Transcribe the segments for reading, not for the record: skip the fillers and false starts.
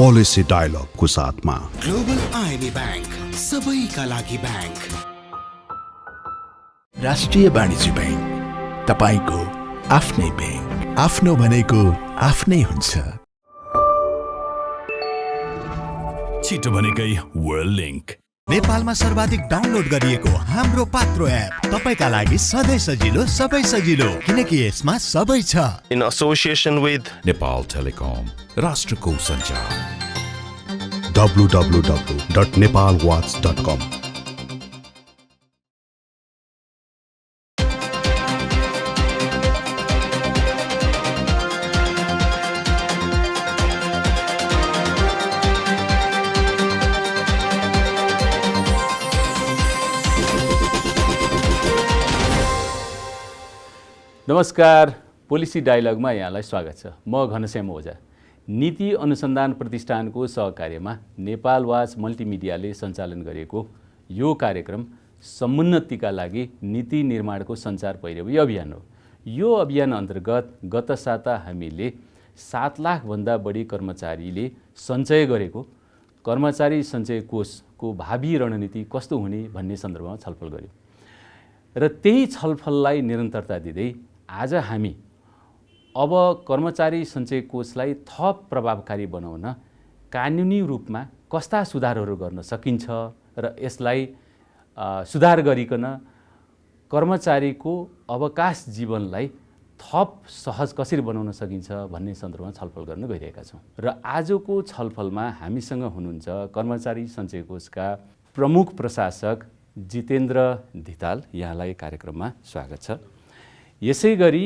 Policy डायलगको साथमा global IMA bank, सबैका लागि बैंक। राष्ट्रिय वाणिज्य बैंक, तपाईको आफ्नै बैंक। आफ्नो भनेको आफ्नै हुन्छ। छिटो भनेकै वर्ल्ड लिंक। नेपालमा सर्वाधिक डाउनलोड गरिएको हाम्रो पात्रो एप तपाईका लागि सधैँ सजिलो, सबै सजिलो, किनकि यसमा सबै छ। In association with Nepal telecom, राष्ट्रको सञ्चार। www.nepalwatch.com। नमस्कार, पोलिसी डायलगमा यहाँलाई स्वागत छ। म घनश्याम ओझा। नीति अनुसन्धान प्रतिष्ठानको सहकार्यमा नेपाल वाच मल्टिमिडियाले सञ्चालन गरेको यो कार्यक्रम समुन्नतिका लागि नीति निर्माणको सञ्चार पैरवी अभियान हो। यो अभियान अन्तर्गत गत साता हामीले 7 लाखभन्दा बढी कर्मचारीले सञ्चय गरेको कर्मचारी सञ्चय कोषको भावी रणनीति कस्तो हुने भन्ने सन्दर्भमा छलफल गर्यौँ र त्यही छलफललाई निरन्तरता दिँदै आज हामी अब कर्मचारी सञ्चय कोषलाई थप प्रभावकारी बनाउन कानुनी रूपमा कस्ता सुधारहरू गर्न सकिन्छ र यसलाई सुधार गरिकन कर्मचारीको अवकाश जीवनलाई थप सहज कसरी बनाउन सकिन्छ भन्ने सन्दर्भमा छलफल गर्न गइरहेका छौँ। र आजको छलफलमा हामीसँग हुनुहुन्छ कर्मचारी सञ्चय कोषका प्रमुख प्रशासक जितेन्द्र धिताल। यहाँलाई कार्यक्रममा स्वागत छ। यसै गरी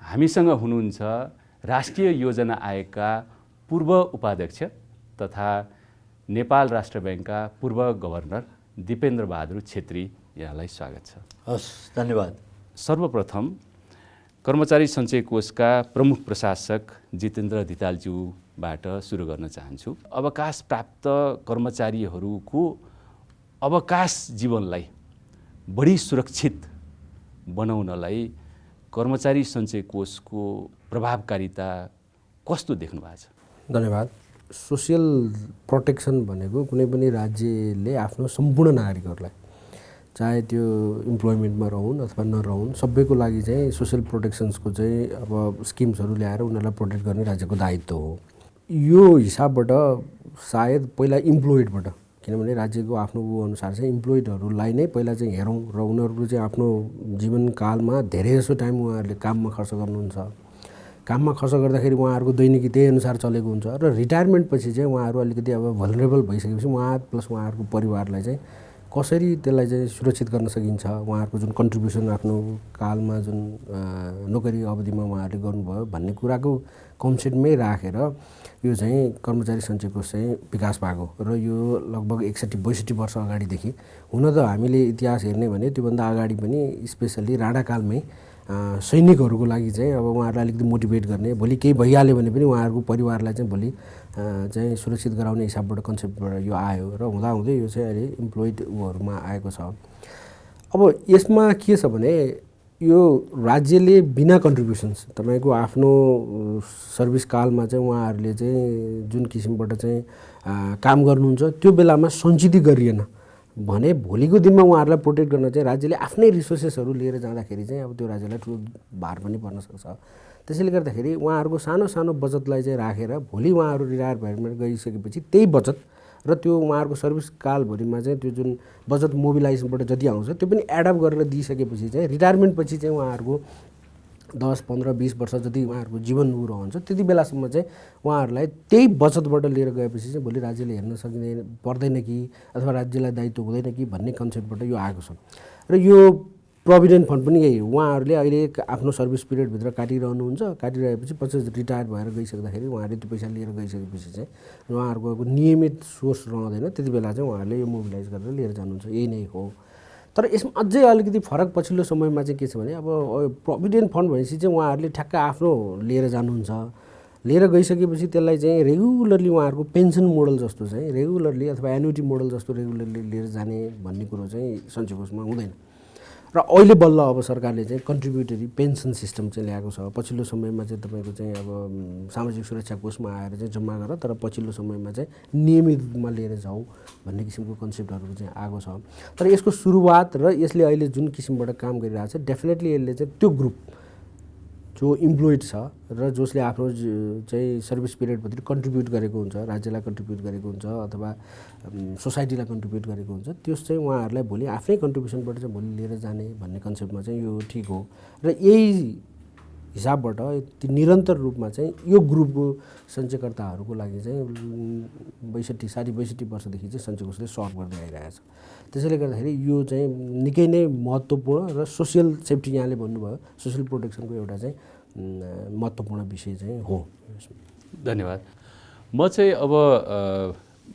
हामीसँग हुनुहुन्छ राष्ट्रिय योजना आयोगका पूर्व उपाध्यक्ष तथा नेपाल राष्ट्र ब्याङ्कका पूर्व गभर्नर दिपेन्द्र बहादुर छेत्री। यहाँलाई स्वागत छ। हस्, धन्यवाद। सर्वप्रथम कर्मचारी सञ्चय कोषका प्रमुख प्रशासक जितेन्द्र धितालज्यूबाट सुरु गर्न चाहन्छु। अवकाश प्राप्त कर्मचारीहरूको अवकाश जीवनलाई बढी सुरक्षित बनाउनलाई कर्मचारी सञ्चय कोषको प्रभावकारिता कस्तो देख्नु भएको छ? धन्यवाद। सोसियल प्रोटेक्सन भनेको कुनै पनि राज्यले आफ्नो सम्पूर्ण नागरिकहरूलाई, चाहे त्यो इम्प्लोइमेन्टमा रहन् अथवा नरहन्, सबैको लागि चाहिँ सोसियल प्रोटेक्सन्सको चाहिँ अब स्किम्सहरू ल्याएर उनीहरूलाई प्रोटेक्ट गर्ने राज्यको दायित्व हो। यो हिसाबबाट सायद पहिला इम्प्लोइडबाट, किनभने राज्यको आफ्नो अनुसार चाहिँ इम्प्लोइडहरूलाई नै पहिला चाहिँ हेरौँ र उनीहरूको चाहिँ आफ्नो जीवनकालमा धेरै जसो टाइम उहाँहरूले काममा खर्च गर्नुहुन्छ। काममा खर्च गर्दाखेरि उहाँहरूको दैनिकी त्यही अनुसार चलेको हुन्छ र रिटायरमेन्ट पछि चाहिँ उहाँहरू अलिकति अब भलरेबल भइसकेपछि उहाँ प्लस उहाँहरूको परिवारलाई चाहिँ कसरी त्यसलाई चाहिँ सुरक्षित गर्न सकिन्छ, उहाँहरूको जुन कन्ट्रिब्युसन आफ्नो कालमा जुन नोकरी अवधिमा उहाँहरूले गर्नुभयो भन्ने कुराको कन्सेप्टमै राखेर यो चाहिँ कर्मचारी सञ्चय कोष चाहिँ विकास भएको र यो लगभग 61-62 वर्ष अगाडिदेखि। हुन त हामीले इतिहास हेर्ने भने त्योभन्दा अगाडि पनि स्पेसल्ली राणाकालमै सैनिकहरूको लागि चाहिँ अब उहाँहरूलाई अलिकति मोटिभेट गर्ने, भोलि केही भइहाल्यो भने पनि उहाँहरूको परिवारलाई चाहिँ भोलि चाहिँ सुरक्षित गराउने हिसाबबाट कन्सेप्टबाट यो आयो र हुँदाहुँदै यो चाहिँ अहिले इम्प्लोइड उहरूमा आएको छ। अब यसमा के छ भने यो राज्यले बिना कन्ट्रिब्युसन्स तपाईँको आफ्नो सर्भिस कालमा चाहिँ उहाँहरूले चाहिँ जुन किसिमबाट चाहिँ काम गर्नुहुन्छ त्यो बेलामा सञ्चित गरिएन भने भोलिको दिनमा उहाँहरूलाई प्रोटेक्ट गर्न चाहिँ राज्यले आफ्नै रिसोर्सेसहरू लिएर जाँदाखेरि चाहिँ अब त्यो राज्यलाई ठुलो भार पनि पर्न सक्छ। त्यसैले गर्दाखेरि उहाँहरूको सानो सानो बचतलाई चाहिँ राखेर भोलि उहाँहरू रिटायरमेन्ट गइसकेपछि त्यही बचत र त्यो उहाँहरूको सर्भिस कालभरिमा चाहिँ त्यो जुन बचत मोबिलाइजेसनबाट जति आउँछ त्यो पनि एडअप गरेर दिइसकेपछि चाहिँ रिटायरमेन्ट पछि चाहिँ उहाँहरूको 10, 15, 20 वर्ष जति उहाँहरूको जीवन उ रहन्छ त्यति बेलासम्म चाहिँ उहाँहरूलाई त्यही बचतबाट लिएर गएपछि चाहिँ भोलि राज्यले हेर्न सकिँदैन पर्दैन कि अथवा राज्यलाई दायित्व हुँदैन कि भन्ने कन्सेप्टबाट यो आएको छ। र यो प्रोभिडेन्ट फन्ड पनि यही हो। उहाँहरूले अहिले आफ्नो सर्भिस पिरियडभित्र काटिरहनुहुन्छ, काटिरहेपछि पछि रिटायर भएर गइसक्दाखेरि उहाँहरूले त्यो पैसा लिएर गइसकेपछि चाहिँ उहाँहरूको नियमित सोर्स रहँदैन, त्यति बेला चाहिँ उहाँहरूले यो मोबिलाइज गरेर लिएर जानुहुन्छ। यही नै हो। तर यसमा अझै अलिकति फरक पछिल्लो समयमा चाहिँ के छ भने अब प्रोभिडेन्ट फन्ड भनेपछि चाहिँ उहाँहरूले ठ्याक्क आफ्नो लिएर जानुहुन्छ। लिएर गइसकेपछि त्यसलाई चाहिँ रेगुलरली उहाँहरूको पेन्सन मोडल जस्तो चाहिँ रेगुलरली अथवा एन्युटी मोडल जस्तो रेगुलरली लिएर जाने भन्ने कुरो चाहिँ सञ्चय कोषमा हुँदैन। र अहिले बल्ल अब सरकारले चाहिँ कन्ट्रिब्युटरी पेन्सन सिस्टम चाहिँ ल्याएको छ। पछिल्लो समयमा चाहिँ तपाईँको चाहिँ अब सामाजिक सुरक्षा कोषमा आएर चाहिँ जम्मा गर, तर पछिल्लो समयमा चाहिँ नियमित रूपमा लिएर जाउँ भन्ने किसिमको कन्सेप्टहरू चाहिँ आएको छ। तर यसको सुरुवात र यसले अहिले जुन किसिमबाट काम गरिरहेको छ, डेफिनेटली यसले चाहिँ त्यो ग्रुप जो इम्प्लोइड छ र जसले आफ्नो चाहिँ सर्भिस पिरियडभित्र कन्ट्रिब्युट गरेको हुन्छ, राज्यलाई कन्ट्रिब्युट गरेको हुन्छ अथवा सोसाइटीलाई कन्ट्रिब्युट गरेको हुन्छ, त्यस चाहिँ उहाँहरूलाई भोलि आफ्नै कन्ट्रिब्युसनबाट चाहिँ भोलि लिएर जाने भन्ने कन्सेप्टमा चाहिँ यो ठिक हो। र यही हिसाबबाट निरन्तर रूपमा चाहिँ यो ग्रुपको सञ्चयकर्ताहरूको लागि चाहिँ 62 वर्षदेखि चाहिँ सञ्चय कोषले सर्भ गर्दै आइरहेको छ। त्यसैले गर्दाखेरि यो चाहिँ निकै नै महत्त्वपूर्ण र सोसियल सेफ्टी, यहाँले भन्नुभयो सोसियल प्रोटेक्सनको एउटा चाहिँ महत्त्वपूर्ण विषय चाहिँ हो। धन्यवाद। म चाहिँ अब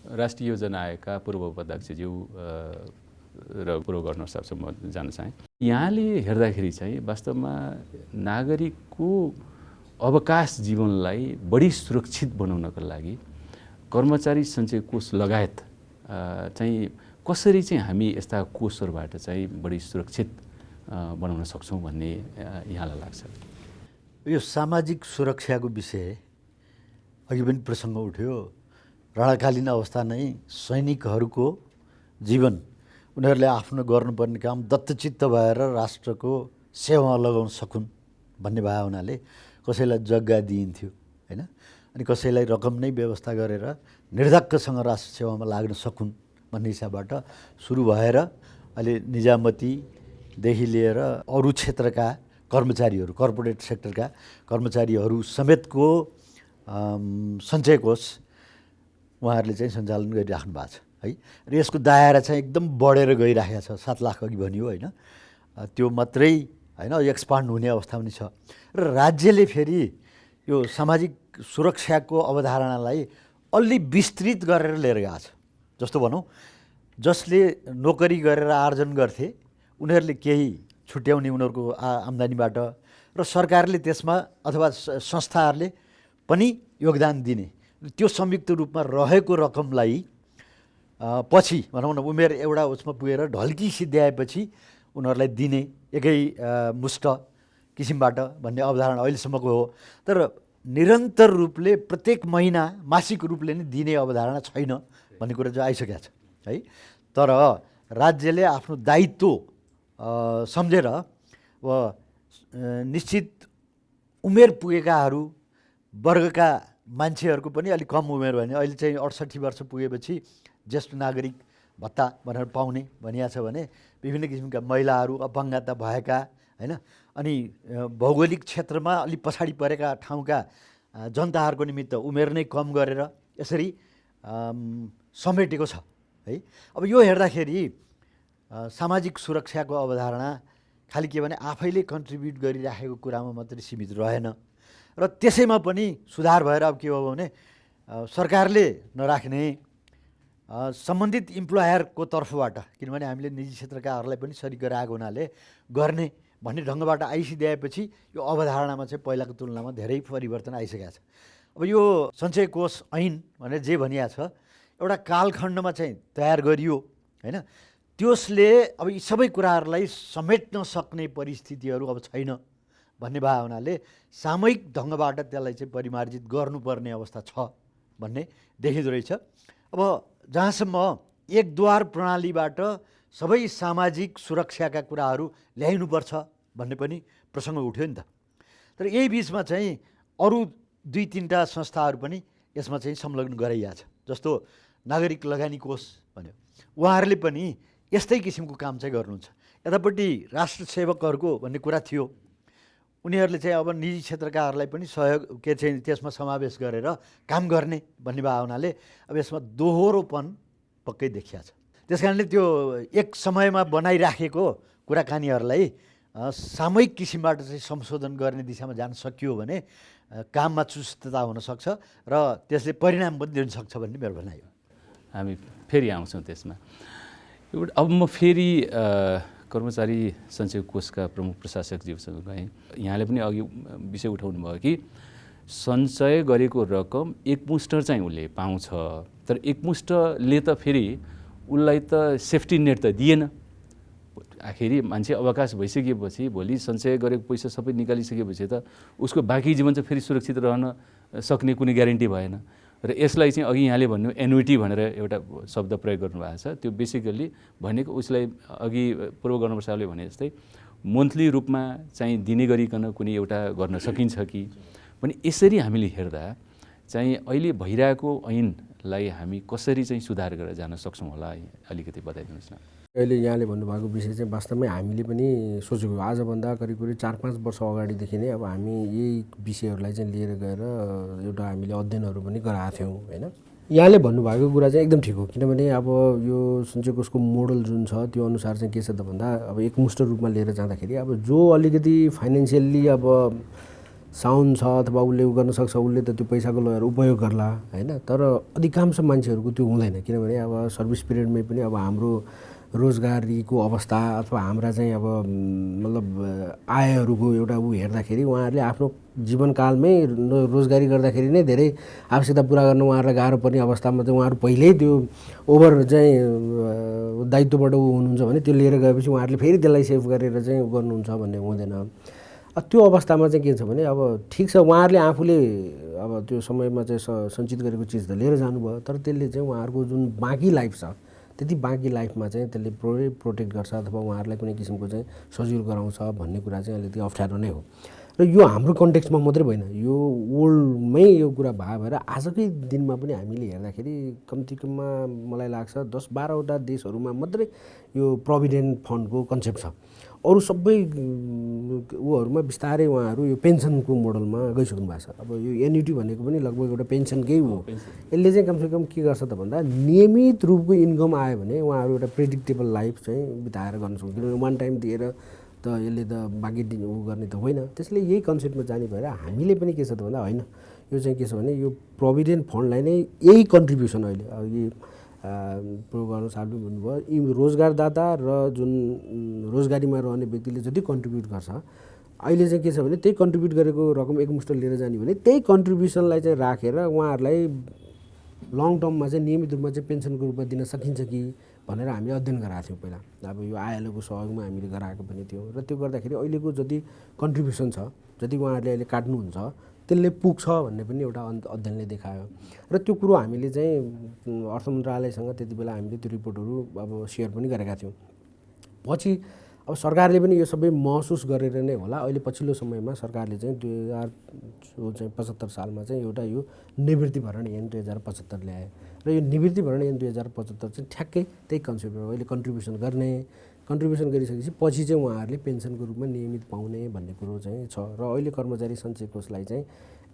राष्ट्रिय योजना आयोगका पूर्व उपाध्यक्षज्यू र कुरो गर्न सक्छु म जान्न चाहेँ। यहाँले हेर्दाखेरि चाहिँ वास्तवमा नागरिकको अवकाश जीवनलाई बढी सुरक्षित बनाउनको लागि कर्मचारी सञ्चय कोष लगायत चाहिँ कसरी चाहिँ हामी यस्ता कोषहरूबाट चाहिँ बढी सुरक्षित बनाउन सक्छौँ भन्ने यहाँलाई लाग्छ? यो सामाजिक सुरक्षाको विषय अघि पनि प्रसङ्ग उठ्यो। राणाकालीन अवस्था नै सैनिकहरूको जीवन, उनीहरूले आफ्नो गर्नुपर्ने काम दत्तचित्त भएर राष्ट्रको सेवामा लगाउन सकुन् भन्ने भए हुनाले कसैलाई जग्गा दिइन्थ्यो होइन, अनि कसैलाई रकम नै व्यवस्था गरेर निर्धक्कसँग राष्ट्र सेवामा लाग्न सकुन् भन्ने हिसाबबाट सुरु भएर अहिले निजामतीदेखि लिएर अरू क्षेत्रका कर्मचारीहरू, कर्पोरेट सेक्टरका कर्मचारीहरू समेतको सञ्चय कोष उहाँहरूले चाहिँ सञ्चालन गरिराख्नु भएको छ है। र यसको दायरा चाहिँ एकदम बढेर गइरहेको छ। 7 लाख अघि भनियो होइन, त्यो मात्रै होइन, एक्सपान्ड हुने अवस्था पनि छ। र राज्यले फेरि यो सामाजिक सुरक्षाको अवधारणालाई अलि विस्तृत गरेर लिएर गएको छ। जस्तो भनौँ, जसले नोकरी गरेर आर्जन गर्थे उनीहरूले केही छुट्याउने उनीहरूको आम्दानीबाट, र सरकारले त्यसमा अथवा संस्थाहरूले पनि योगदान दिने, त्यो संयुक्त रूपमा रहेको रकमलाई पछि भनौँ न उमेर एउटा उसमा पुगेर ढल्की सिद्ध्याएपछि उनीहरूलाई दिने एकै मुष्ट किसिमबाट भन्ने अवधारणा अहिलेसम्मको हो। तर निरन्तर रूपले प्रत्येक महिना मासिक रूपले नै दिने अवधारणा छैन भन्ने कुरा चाहिँ आइसकेको छ है। तर राज्यले आफ्नो दायित्व सम्झेर निश्चित उमेर पुगेकाहरू वर्गका मान्छेहरूको पनि अलिक कम उमेर भने अहिले चाहिँ 68 वर्ष पुगेपछि ज्येष्ठ नागरिक भत्ता भनेर पाउने भनिएको छ भने विभिन्न किसिमका महिलाहरू, अपाङ्गता भएका होइन, अनि भौगोलिक क्षेत्रमा अलिक पछाडि परेका ठाउँका जनताहरूको निमित्त उमेर नै कम गरेर यसरी समेटेको छ है। अब यो हेर्दाखेरि सामाजिक सुरक्षाको अवधारणा खालि के भने आफैले कन्ट्रिब्युट गरिराखेको कुरामा मात्रै सीमित रहेन, र त्यसैमा पनि सुधार भएर अब के हो भने सरकारले नराख्ने सम्बन्धित इम्प्लोयरको तर्फबाट, किनभने हामीले निजी क्षेत्रकाहरूलाई पनि सरिक गराएको हुनाले गर्ने भन्ने ढङ्गबाट आइसिदिएपछि यो अवधारणामा चाहिँ पहिलाको तुलनामा धेरै परिवर्तन आइसकेको छ। अब यो सञ्चय कोष ऐन भनेर जे भनिएको छ एउटा कालखण्डमा चाहिँ तयार गरियो होइन, त्यसले अब यी सबै कुराहरूलाई समेट्न सक्ने परिस्थितिहरू अब छैन भन्ने भए हुनाले सामूहिक ढङ्गबाट त्यसलाई चाहिँ परिमार्जित गर्नुपर्ने अवस्था छ भन्ने देखिँदो रहेछ। अब जहाँसम्म एकद्वार प्रणालीबाट सबै सामाजिक सुरक्षाका कुराहरू ल्याइनुपर्छ भन्ने पनि प्रसङ्ग उठ्यो नि त। तर यही बिचमा चाहिँ अरू 2-3टा संस्थाहरू पनि यसमा चाहिँ संलग्न गराइएको छ। जस्तो नागरिक लगानी कोष भन्यो, उहाँहरूले पनि यस्तै किसिमको काम चाहिँ गर्नुहुन्छ। यतापट्टि राष्ट्र सेवकहरूको भन्ने कुरा थियो, उनीहरूले चाहिँ अब निजी क्षेत्रकाहरूलाई पनि सहयोग के चाहिँ त्यसमा समावेश गरेर काम गर्ने भन्ने भए हुनाले अब यसमा दोहोरोपन पक्कै देखिया छ। त्यस कारणले त्यो एक समयमा बनाइराखेको कुराकानीहरूलाई सामूहिक किसिमबाट चाहिँ संशोधन गर्ने दिशामा जान सकियो भने काममा चुस्तता हुनसक्छ र त्यसले परिणाम पनि दिन सक्छ भन्ने मेरो भनाइ हो। हामी फेरि आउँछौँ त्यसमा। अब म फेरि कर्मचारी सञ्चय कोषका प्रमुख प्रशासकज्यूसँग गएँ। यहाँले पनि अघि विषय उठाउनु भयो कि सञ्चय गरेको रकम एकमुष्ट चाहिँ उसले पाउँछ, तर एकमुष्टले त फेरि उसलाई त सेफ्टी नेट त दिएन। आखिरी मान्छे अवकाश भइसकेपछि भोलि सञ्चय गरेको पैसा सबै निकालिसकेपछि त उसको बाँकी जीवन चाहिँ फेरि सुरक्षित रहन सक्ने कुनै ग्यारेन्टी भएन र यसलाई चाहिँ अघि यहाँले भन्नु एन्युटी भनेर एउटा शब्द प्रयोग गर्नुभएको छ त्यो बेसिकल्ली भनेको उसलाई अघि पूर्व गभर्नर साहबले भने जस्तै मन्थली रूपमा चाहिँ दिने गरिकन कुनै एउटा गर्न सकिन्छ कि पनि यसरी हामीले हेर्दा चाहिँ अहिले भइरहेको ऐनलाई हामी कसरी चाहिँ सुधार गरेर जान सक्छौँ होला अलिकति बताइदिनुहोस् न। अहिले यहाँले भन्नुभएको विषय चाहिँ वास्तवमै हामीले पनि सोचेको आजभन्दा करिब 4-5 वर्ष अगाडिदेखि नै अब हामी यही विषयहरूलाई चाहिँ लिएर गएर एउटा हामीले अध्ययनहरू पनि गराएको थियौँ होइन। यहाँले भन्नुभएको कुरा चाहिँ एकदम ठिक हो किनभने अब यो सञ्चय कोषको मोडल जुन छ त्यो अनुसार चाहिँ के छ त भन्दा अब एकमुष्ट रूपमा लिएर जाँदाखेरि अब जो अलिकति फाइनेन्सियल्ली अब साउन्ड छ अथवा उसले गर्न सक्छ उसले त त्यो पैसाको लगेर उपयोग गर्ला होइन। तर अधिकांश मान्छेहरूको त्यो हुँदैन किनभने अब सर्भिस पिरियडमै पनि अब हाम्रो रोजगारीको अवस्था अथवा हाम्रा चाहिँ अब मतलब आयहरूको एउटा हेर्दाखेरि उहाँहरूले आफ्नो जीवनकालमै रोजगारी गर्दाखेरि नै धेरै आवश्यकता पुरा गर्न उहाँहरूलाई गाह्रो पर्ने अवस्थामा चाहिँ उहाँहरू पहिल्यै त्यो ओभर चाहिँ दायित्वबाट हुनुहुन्छ भने त्यो लिएर गएपछि उहाँहरूले फेरि त्यसलाई सेभ गरेर चाहिँ गर्नुहुन्छ भन्ने हुँदैन। त्यो अवस्थामा चाहिँ के छ भने अब ठिक छ उहाँहरूले आफूले अब त्यो समयमा चाहिँ सञ्चित गरेको चिज त लिएर जानुभयो तर त्यसले चाहिँ उहाँहरूको जुन बाँकी लाइफ छ त्यति बाँकी लाइफमा चाहिँ त्यसले प्रोटेक्ट गर्छ अथवा उहाँहरूलाई कुनै किसिमको चाहिँ सजिलो गराउँछ भन्ने कुरा चाहिँ अलिकति अप्ठ्यारो नै हो। र यो हाम्रो कन्टेक्स्टमा मात्रै होइन यो वर्ल्डमै यो कुरा भएर आजकै दिनमा पनि हामीले हेर्दाखेरि कम्तीमा मलाई लाग्छ 10-12वटा देशहरूमा मात्रै यो प्रोभिडेन्ट फन्डको कन्सेप्ट छ। अरू सबै ऊहरूमा बिस्तारै उहाँहरू यो पेन्सनको मोडलमा गइसक्नु भएको छ। अब यो एन्युटी भनेको पनि लगभग एउटा पेन्सनकै हो। यसले चाहिँ कमसेकम के गर्छ त भन्दा नियमित रूपको इन्कम आयो भने उहाँहरू एउटा प्रेडिक्टेबल लाइफ चाहिँ बिताएर गर्न सक्छ किनभने वान टाइम दिएर त यसले त बाँकी गर्ने त होइन। त्यसले यही कन्सेप्टमा जाने भएर हामीले पनि के छ त भन्दा होइन यो चाहिँ के छ भने यो प्रोभिडेन्ट फन्डलाई नै यही कन्ट्रिब्युसन अहिले यी प्रो गर्न सालले भन्नुभयो यी रोजगारदाता र जुन रोजगारीमा रहने व्यक्तिले जति कन्ट्रिब्युट गर्छ अहिले चाहिँ के छ भने त्यही कन्ट्रिब्युट गरेको रकम एकमुष्ट लिएर जाने भने त्यही कन्ट्रिब्युसनलाई चाहिँ राखेर उहाँहरूलाई लङ टर्ममा चाहिँ नियमित रूपमा चाहिँ पेन्सनको रूपमा दिन सकिन्छ कि भनेर हामीले अध्ययन गराएको थियौँ पहिला। अब यो आइएलओको सहयोगमा हामीले गराएको पनि थियो र त्यो गर्दाखेरि अहिलेको जति कन्ट्रिब्युसन छ जति उहाँहरूले अहिले काट्नुहुन्छ त्यसले पुग्छ भन्ने पनि एउटा अध्ययनले देखायो र त्यो कुरो हामीले चाहिँ अर्थ मन्त्रालयसँग त्यति बेला हामीले त्यो रिपोर्टहरू अब सेयर पनि गरेका थियौँ। पछि अब सरकारले पनि यो सबै महसुस गरेर नै होला अहिले पछिल्लो समयमा सरकारले चाहिँ 2075 सालमा चाहिँ एउटा यो निवृत्ति भरण ऐन 2075 ल्यायो र यो निवृत्ति भरण ऐन 2075 चाहिँ ठ्याक्कै त्यही कन्सेप्टमा अहिले कन्ट्रिब्युसन गर्ने कन्ट्रिब्युसन गरिसकेपछि पछि चाहिँ उहाँहरूले पेन्सनको रूपमा नियमित पाउने भन्ने कुरो चाहिँ छ र अहिले कर्मचारी सञ्चय कोषलाई चाहिँ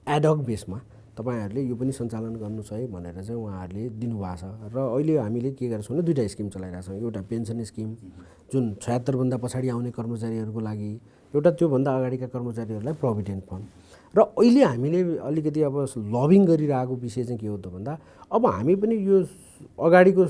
एडहक बेसमा तपाईहरूले यो पनि सञ्चालन गर्नुहोस् है भनेर चाहिँ उहाँहरूले दिनुभएको छ र अहिले हामीले के गरेछौँ भने दुईवटा स्किम चलाइरहेको छौँ। एउटा पेन्सन स्किम जुन 76 भन्दा पछाडि आउने कर्मचारीहरूको लागि एउटा त्योभन्दा अगाडिका कर्मचारीहरूलाई प्रोभिडेन्ट फन्ड र अहिले हामीले अलिकति अब लबिङ गरिरहेको विषय चाहिँ के हो त भन्दा अब हामी पनि यो अगाडिको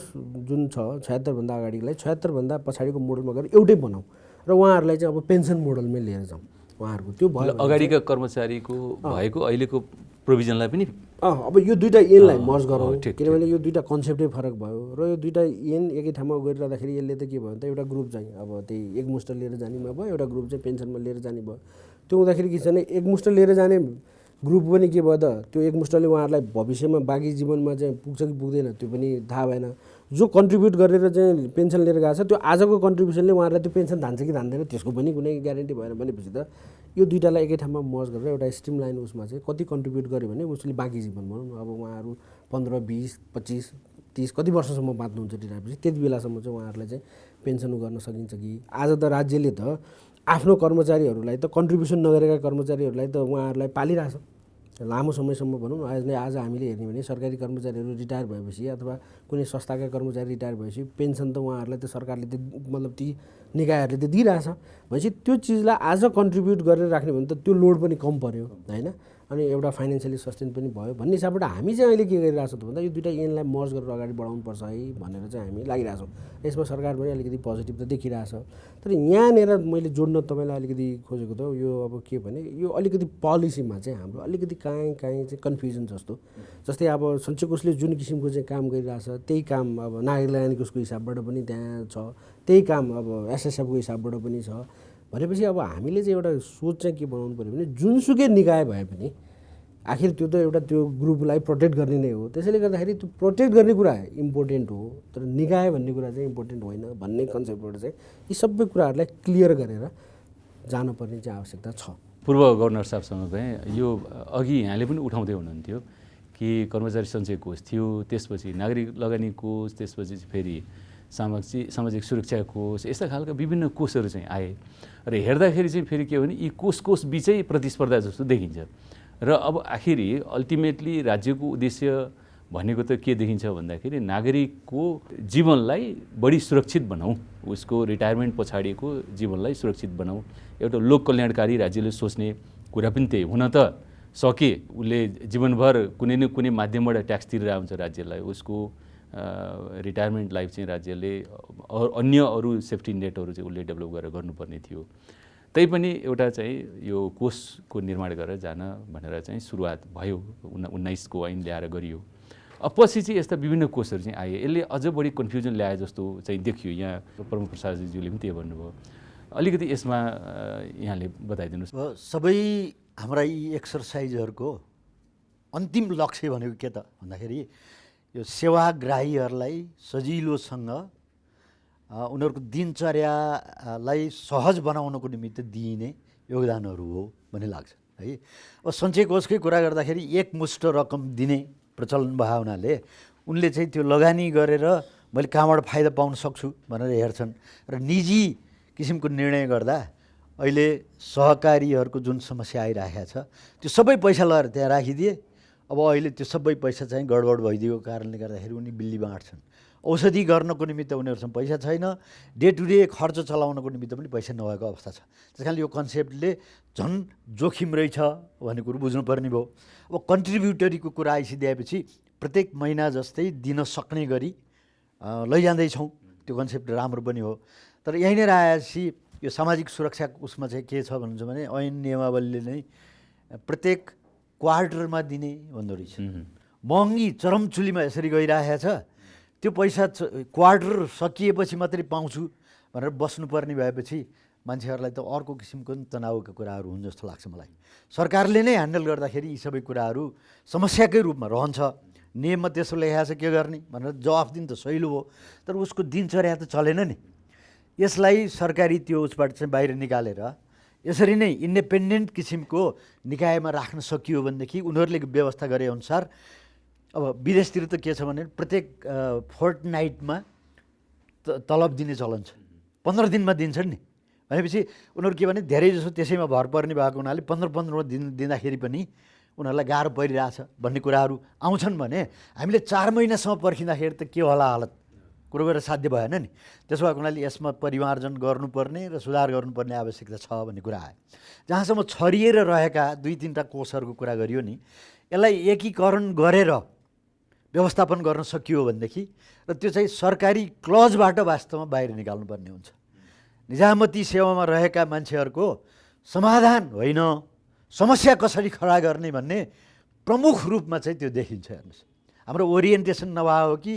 जुन छ 76 भन्दा अगाडिलाई 76 भन्दा पछाडिको मोडलमा गएर एउटै बनाऊँ र उहाँहरूलाई चाहिँ अब पेन्सन मोडलमै लिएर जाउँ उहाँहरूको त्यो भयो अगाडिका कर्मचारीको भएको अहिलेको प्रोभिजनलाई पनि अब यो दुईटा ऐनलाई मर्ज गरौँ किनभने यो दुईटा कन्सेप्टै फरक भयो र यो दुईटा ऐन एकै ठाउँमा गरिरहँदाखेरि यसले त के भयो त एउटा ग्रुप चाहिँ अब त्यही एकमुष्ट लिएर जानेमा भयो एउटा ग्रुप चाहिँ पेन्सनमा लिएर जाने भयो। त्यो हुँदाखेरि के छ भने एकमुष्ट लिएर जाने ग्रुप पनि के भयो त त्यो एकमुष्टले उहाँहरूलाई भविष्यमा बाँकी जीवनमा चाहिँ पुग्छ कि पुग्दैन त्यो पनि थाहा भएन। जो कन्ट्रिब्युट गरेर चाहिँ पेन्सन लिएर गएको छ त्यो आजको कन्ट्रिब्युसनले उहाँहरूलाई त्यो पेन्सन धान्छ कि धान्दैन त्यसको पनि कुनै ग्यारेन्टी भएन भनेपछि त यो दुईटालाई एकै ठाउँमा मर्ज गरेर एउटा स्ट्रिमलाइन उसमा चाहिँ कति कन्ट्रिब्युट गर्यो भने उसले बाँकी जीवन भनौँ अब उहाँहरू 15, 20, 25, 30 कति वर्षसम्म बाँच्नुहुन्छ रिटायरपछि त्यति बेलासम्म चाहिँ उहाँहरूलाई चाहिँ पेन्सन गर्न सकिन्छ कि। आज त राज्यले त आफ्नो कर्मचारीहरूलाई त कन्ट्रिब्युसन नगरेका कर्मचारीहरूलाई त उहाँहरूलाई पालिरहेछ लामो समयसम्म भनौँ। आज हामीले हेर्ने भने सरकारी कर्मचारीहरू रिटायर भएपछि अथवा कुनै संस्थाका कर्मचारी रिटायर भएपछि पेन्सन त उहाँहरूलाई त सरकारले त मतलब ती निकायहरूले त दिइरहेछ भनेपछि त्यो चिजलाई आज कन्ट्रिब्युट गरेर राख्ने भने त त्यो लोड पनि कम पर्यो होइन। अनि एउटा फाइनेन्सियली सस्टेन पनि भयो भन्ने हिसाबबाट हामी चाहिँ अहिले के गरिरहेछौँ त भन्दा यो दुईवटा ऐनलाई मर्ज गरेर अगाडि बढाउनुपर्छ है भनेर चाहिँ हामी लागिरहेछौँ। यसमा सरकार पनि अलिकति पोजिटिभ त देखिरहेछ। तर यहाँनिर मैले जोड्न तपाईँलाई अलिकति खोजेको त यो अब के भने यो अलिकति पोलिसीमा चाहिँ हाम्रो अलिकति काहीँ चाहिँ कन्फ्युजन जस्तो। जस्तै अब सञ्चय कोषले जुन किसिमको चाहिँ काम गरिरहेछ त्यही काम अब नागरिक लगानी कोषको हिसाबबाट पनि त्यहाँ छ, त्यही काम अब एसएसएफको हिसाबबाट पनि छ भनेपछि अब हामीले चाहिँ एउटा सोच चाहिँ के बनाउनु पऱ्यो भने जुनसुकै निकाय भए पनि आखिर त्यो त एउटा त्यो ग्रुपलाई प्रोटेक्ट गर्ने नै हो। त्यसैले गर्दाखेरि त्यो प्रोटेक्ट गर्ने कुरा इम्पोर्टेन्ट हो, तर निकाय भन्ने कुरा चाहिँ इम्पोर्टेन्ट होइन भन्ने कन्सेप्टबाट चाहिँ यी सबै कुराहरूलाई क्लियर गरेर जानुपर्ने चाहिँ आवश्यकता छ। पूर्व गभर्नर साहबसँग चाहिँ यो अघि यहाँले पनि उठाउँदै हुनुहुन्थ्यो कि कर्मचारी सञ्चय कोष थियो, त्यसपछि नागरिक लगानी कोष, त्यसपछि फेरि सामाजिक सुरक्षा कोष, यस्ता खालका विभिन्न कोषहरू चाहिँ आए र हेर्दाखेरि चाहिँ फेरि के हो भने यी कोष बिचै प्रतिस्पर्धा जस्तो देखिन्छ। र अब आखिरी अल्टिमेटली राज्यको उद्देश्य भनेको त के देखिन्छ भन्दाखेरि नागरिकको जीवनलाई बढी सुरक्षित बनाऊ, उसको रिटायरमेन्ट पछाडिको जीवनलाई सुरक्षित बनाऊ, एउटा लोक कल्याणकारी राज्यले सोच्ने कुरा पनि त्यही। हुन त सके उसले जीवनभर कुनै न कुनै माध्यमबाट ट्याक्स तिरेर आउँछ राज्यलाई, उसको रिटायरमेन्ट लाइफ चाहिँ राज्यले अन्य अरू सेफ्टी नेटहरू चाहिँ उसले डेभलप गरेर गर्नुपर्ने थियो। तैपनि एउटा चाहिँ यो कोषको निर्माण गरेर जान भनेर चाहिँ सुरुवात भयो, 19को ऐन ल्याएर गरियो। अब पछि चाहिँ यस्ता विभिन्न कोषहरू चाहिँ आए, यसले अझ बढी कन्फ्युजन ल्याए जस्तो चाहिँ देखियो। यहाँ प्रमुख प्रसादजीले पनि त्यही भन्नुभयो, अलिकति यसमा यहाँले बताइदिनुहोस्। सबै हाम्रा यी एक्सर्साइजहरूको अन्तिम लक्ष्य भनेको के त भन्दाखेरि यो सेवाग्राहीहरूलाई सजिलोसँग उनीहरूको दिनचर्यालाई सहज बनाउनको निमित्त दिइने योगदानहरू हो भन्ने लाग्छ है। अब सञ्चय कोषकै कुरा गर्दाखेरि एकमुष्ट रकम दिने प्रचलन भए हुनाले उनले चाहिँ त्यो लगानी गरेर मैले कहाँबाट फाइदा पाउन सक्छु भनेर हेर्छन् र निजी किसिमको निर्णय गर्दा अहिले सहकारीहरूको जुन समस्या आइरहेको छ त्यो सबै पैसा लगाएर त्यहाँ राखिदिए। अब अहिले त्यो सबै पैसा चाहिँ गडबड भइदिएको कारणले गर्दाखेरि उनी बिल्ली बाँड्छन्। औषधि गर्नको निमित्त उनीहरूसँग पैसा छैन, डे टु डे खर्च चलाउनको निमित्त पनि पैसा नभएको अवस्था छ। त्यस कारणले यो कन्सेप्टले झन् जोखिम रहेछ भन्ने कुरो बुझ्नुपर्ने भयो। अब कन्ट्रिब्युटरीको कुरा आइसिदिएपछि प्रत्येक महिना जस्तै दिन सक्ने गरी लैजाँदैछौँ, त्यो कन्सेप्ट राम्रो पनि हो। तर यहीँनिर आएपछि यो सामाजिक सुरक्षाको उसमा चाहिँ के छ भन्नुहुन्छ भने ऐन नियमावलीले नै प्रत्येक क्वार्टरमा दिने भन्दो रहेछ। महँगी चरमचुलीमा यसरी गइरहेको छ, त्यो पैसा क्वार्टर सकिएपछि मात्रै पाउँछु भनेर बस्नुपर्ने भएपछि मान्छेहरूलाई त अर्को किसिमको तनावका कुराहरू हुन् जस्तो लाग्छ मलाई। सरकारले नै ह्यान्डल गर्दाखेरि यी सबै कुराहरू समस्याकै रूपमा रहन्छ। नियममा त्यसो लेखाएको छ के गर्ने भनेर जवाफ दिनु त सहिलो हो, तर उसको दिनचर्या त चलेन नि। यसलाई सरकारी त्यो उसबाट चाहिँ बाहिर निकालेर यसरी नै इन्डिपेन्डेन्ट किसिमको निकायमा राख्न सकियो भनेदेखि उनीहरूले व्यवस्था गरे अनुसार अब विदेशतिर त के छ भने प्रत्येक फोर्टनाइटमा तलब दिने चलन छ, 15 दिनमा दिन्छन् नि। भनेपछि उनीहरू के भने धेरै जसो त्यसैमा भर पर्ने भएको हुनाले 15 दिन दिँदाखेरि पनि उनीहरूलाई गाह्रो परिरहेछ भन्ने कुराहरू आउँछन् भने हामीले 4 महिनासम्म पर्खिँदाखेरि त के होला हालत, कुरो गरेर साध्य भएन नि। त्यसो भएको हुनाले यसमा परिमार्जन गर्नुपर्ने र सुधार गर्नुपर्ने आवश्यकता छ भन्ने कुरा आयो। जहाँसम्म छरिएर रहेका 2-3टा कोषहरूको कुरा गरियो नि, यसलाई एकीकरण गरेर व्यवस्थापन गर्न सकियो भनेदेखि र त्यो चाहिँ सरकारी क्लजबाट वास्तवमा बाहिर निकाल्नुपर्ने हुन्छ। निजामती सेवामा रहेका मान्छेहरूको समाधान होइन, समस्या कसरी खडा गर्ने भन्ने प्रमुख रूपमा चाहिँ त्यो देखिन्छ। हेर्नुहोस्, हाम्रो ओरिएन्टेसन नभए हो कि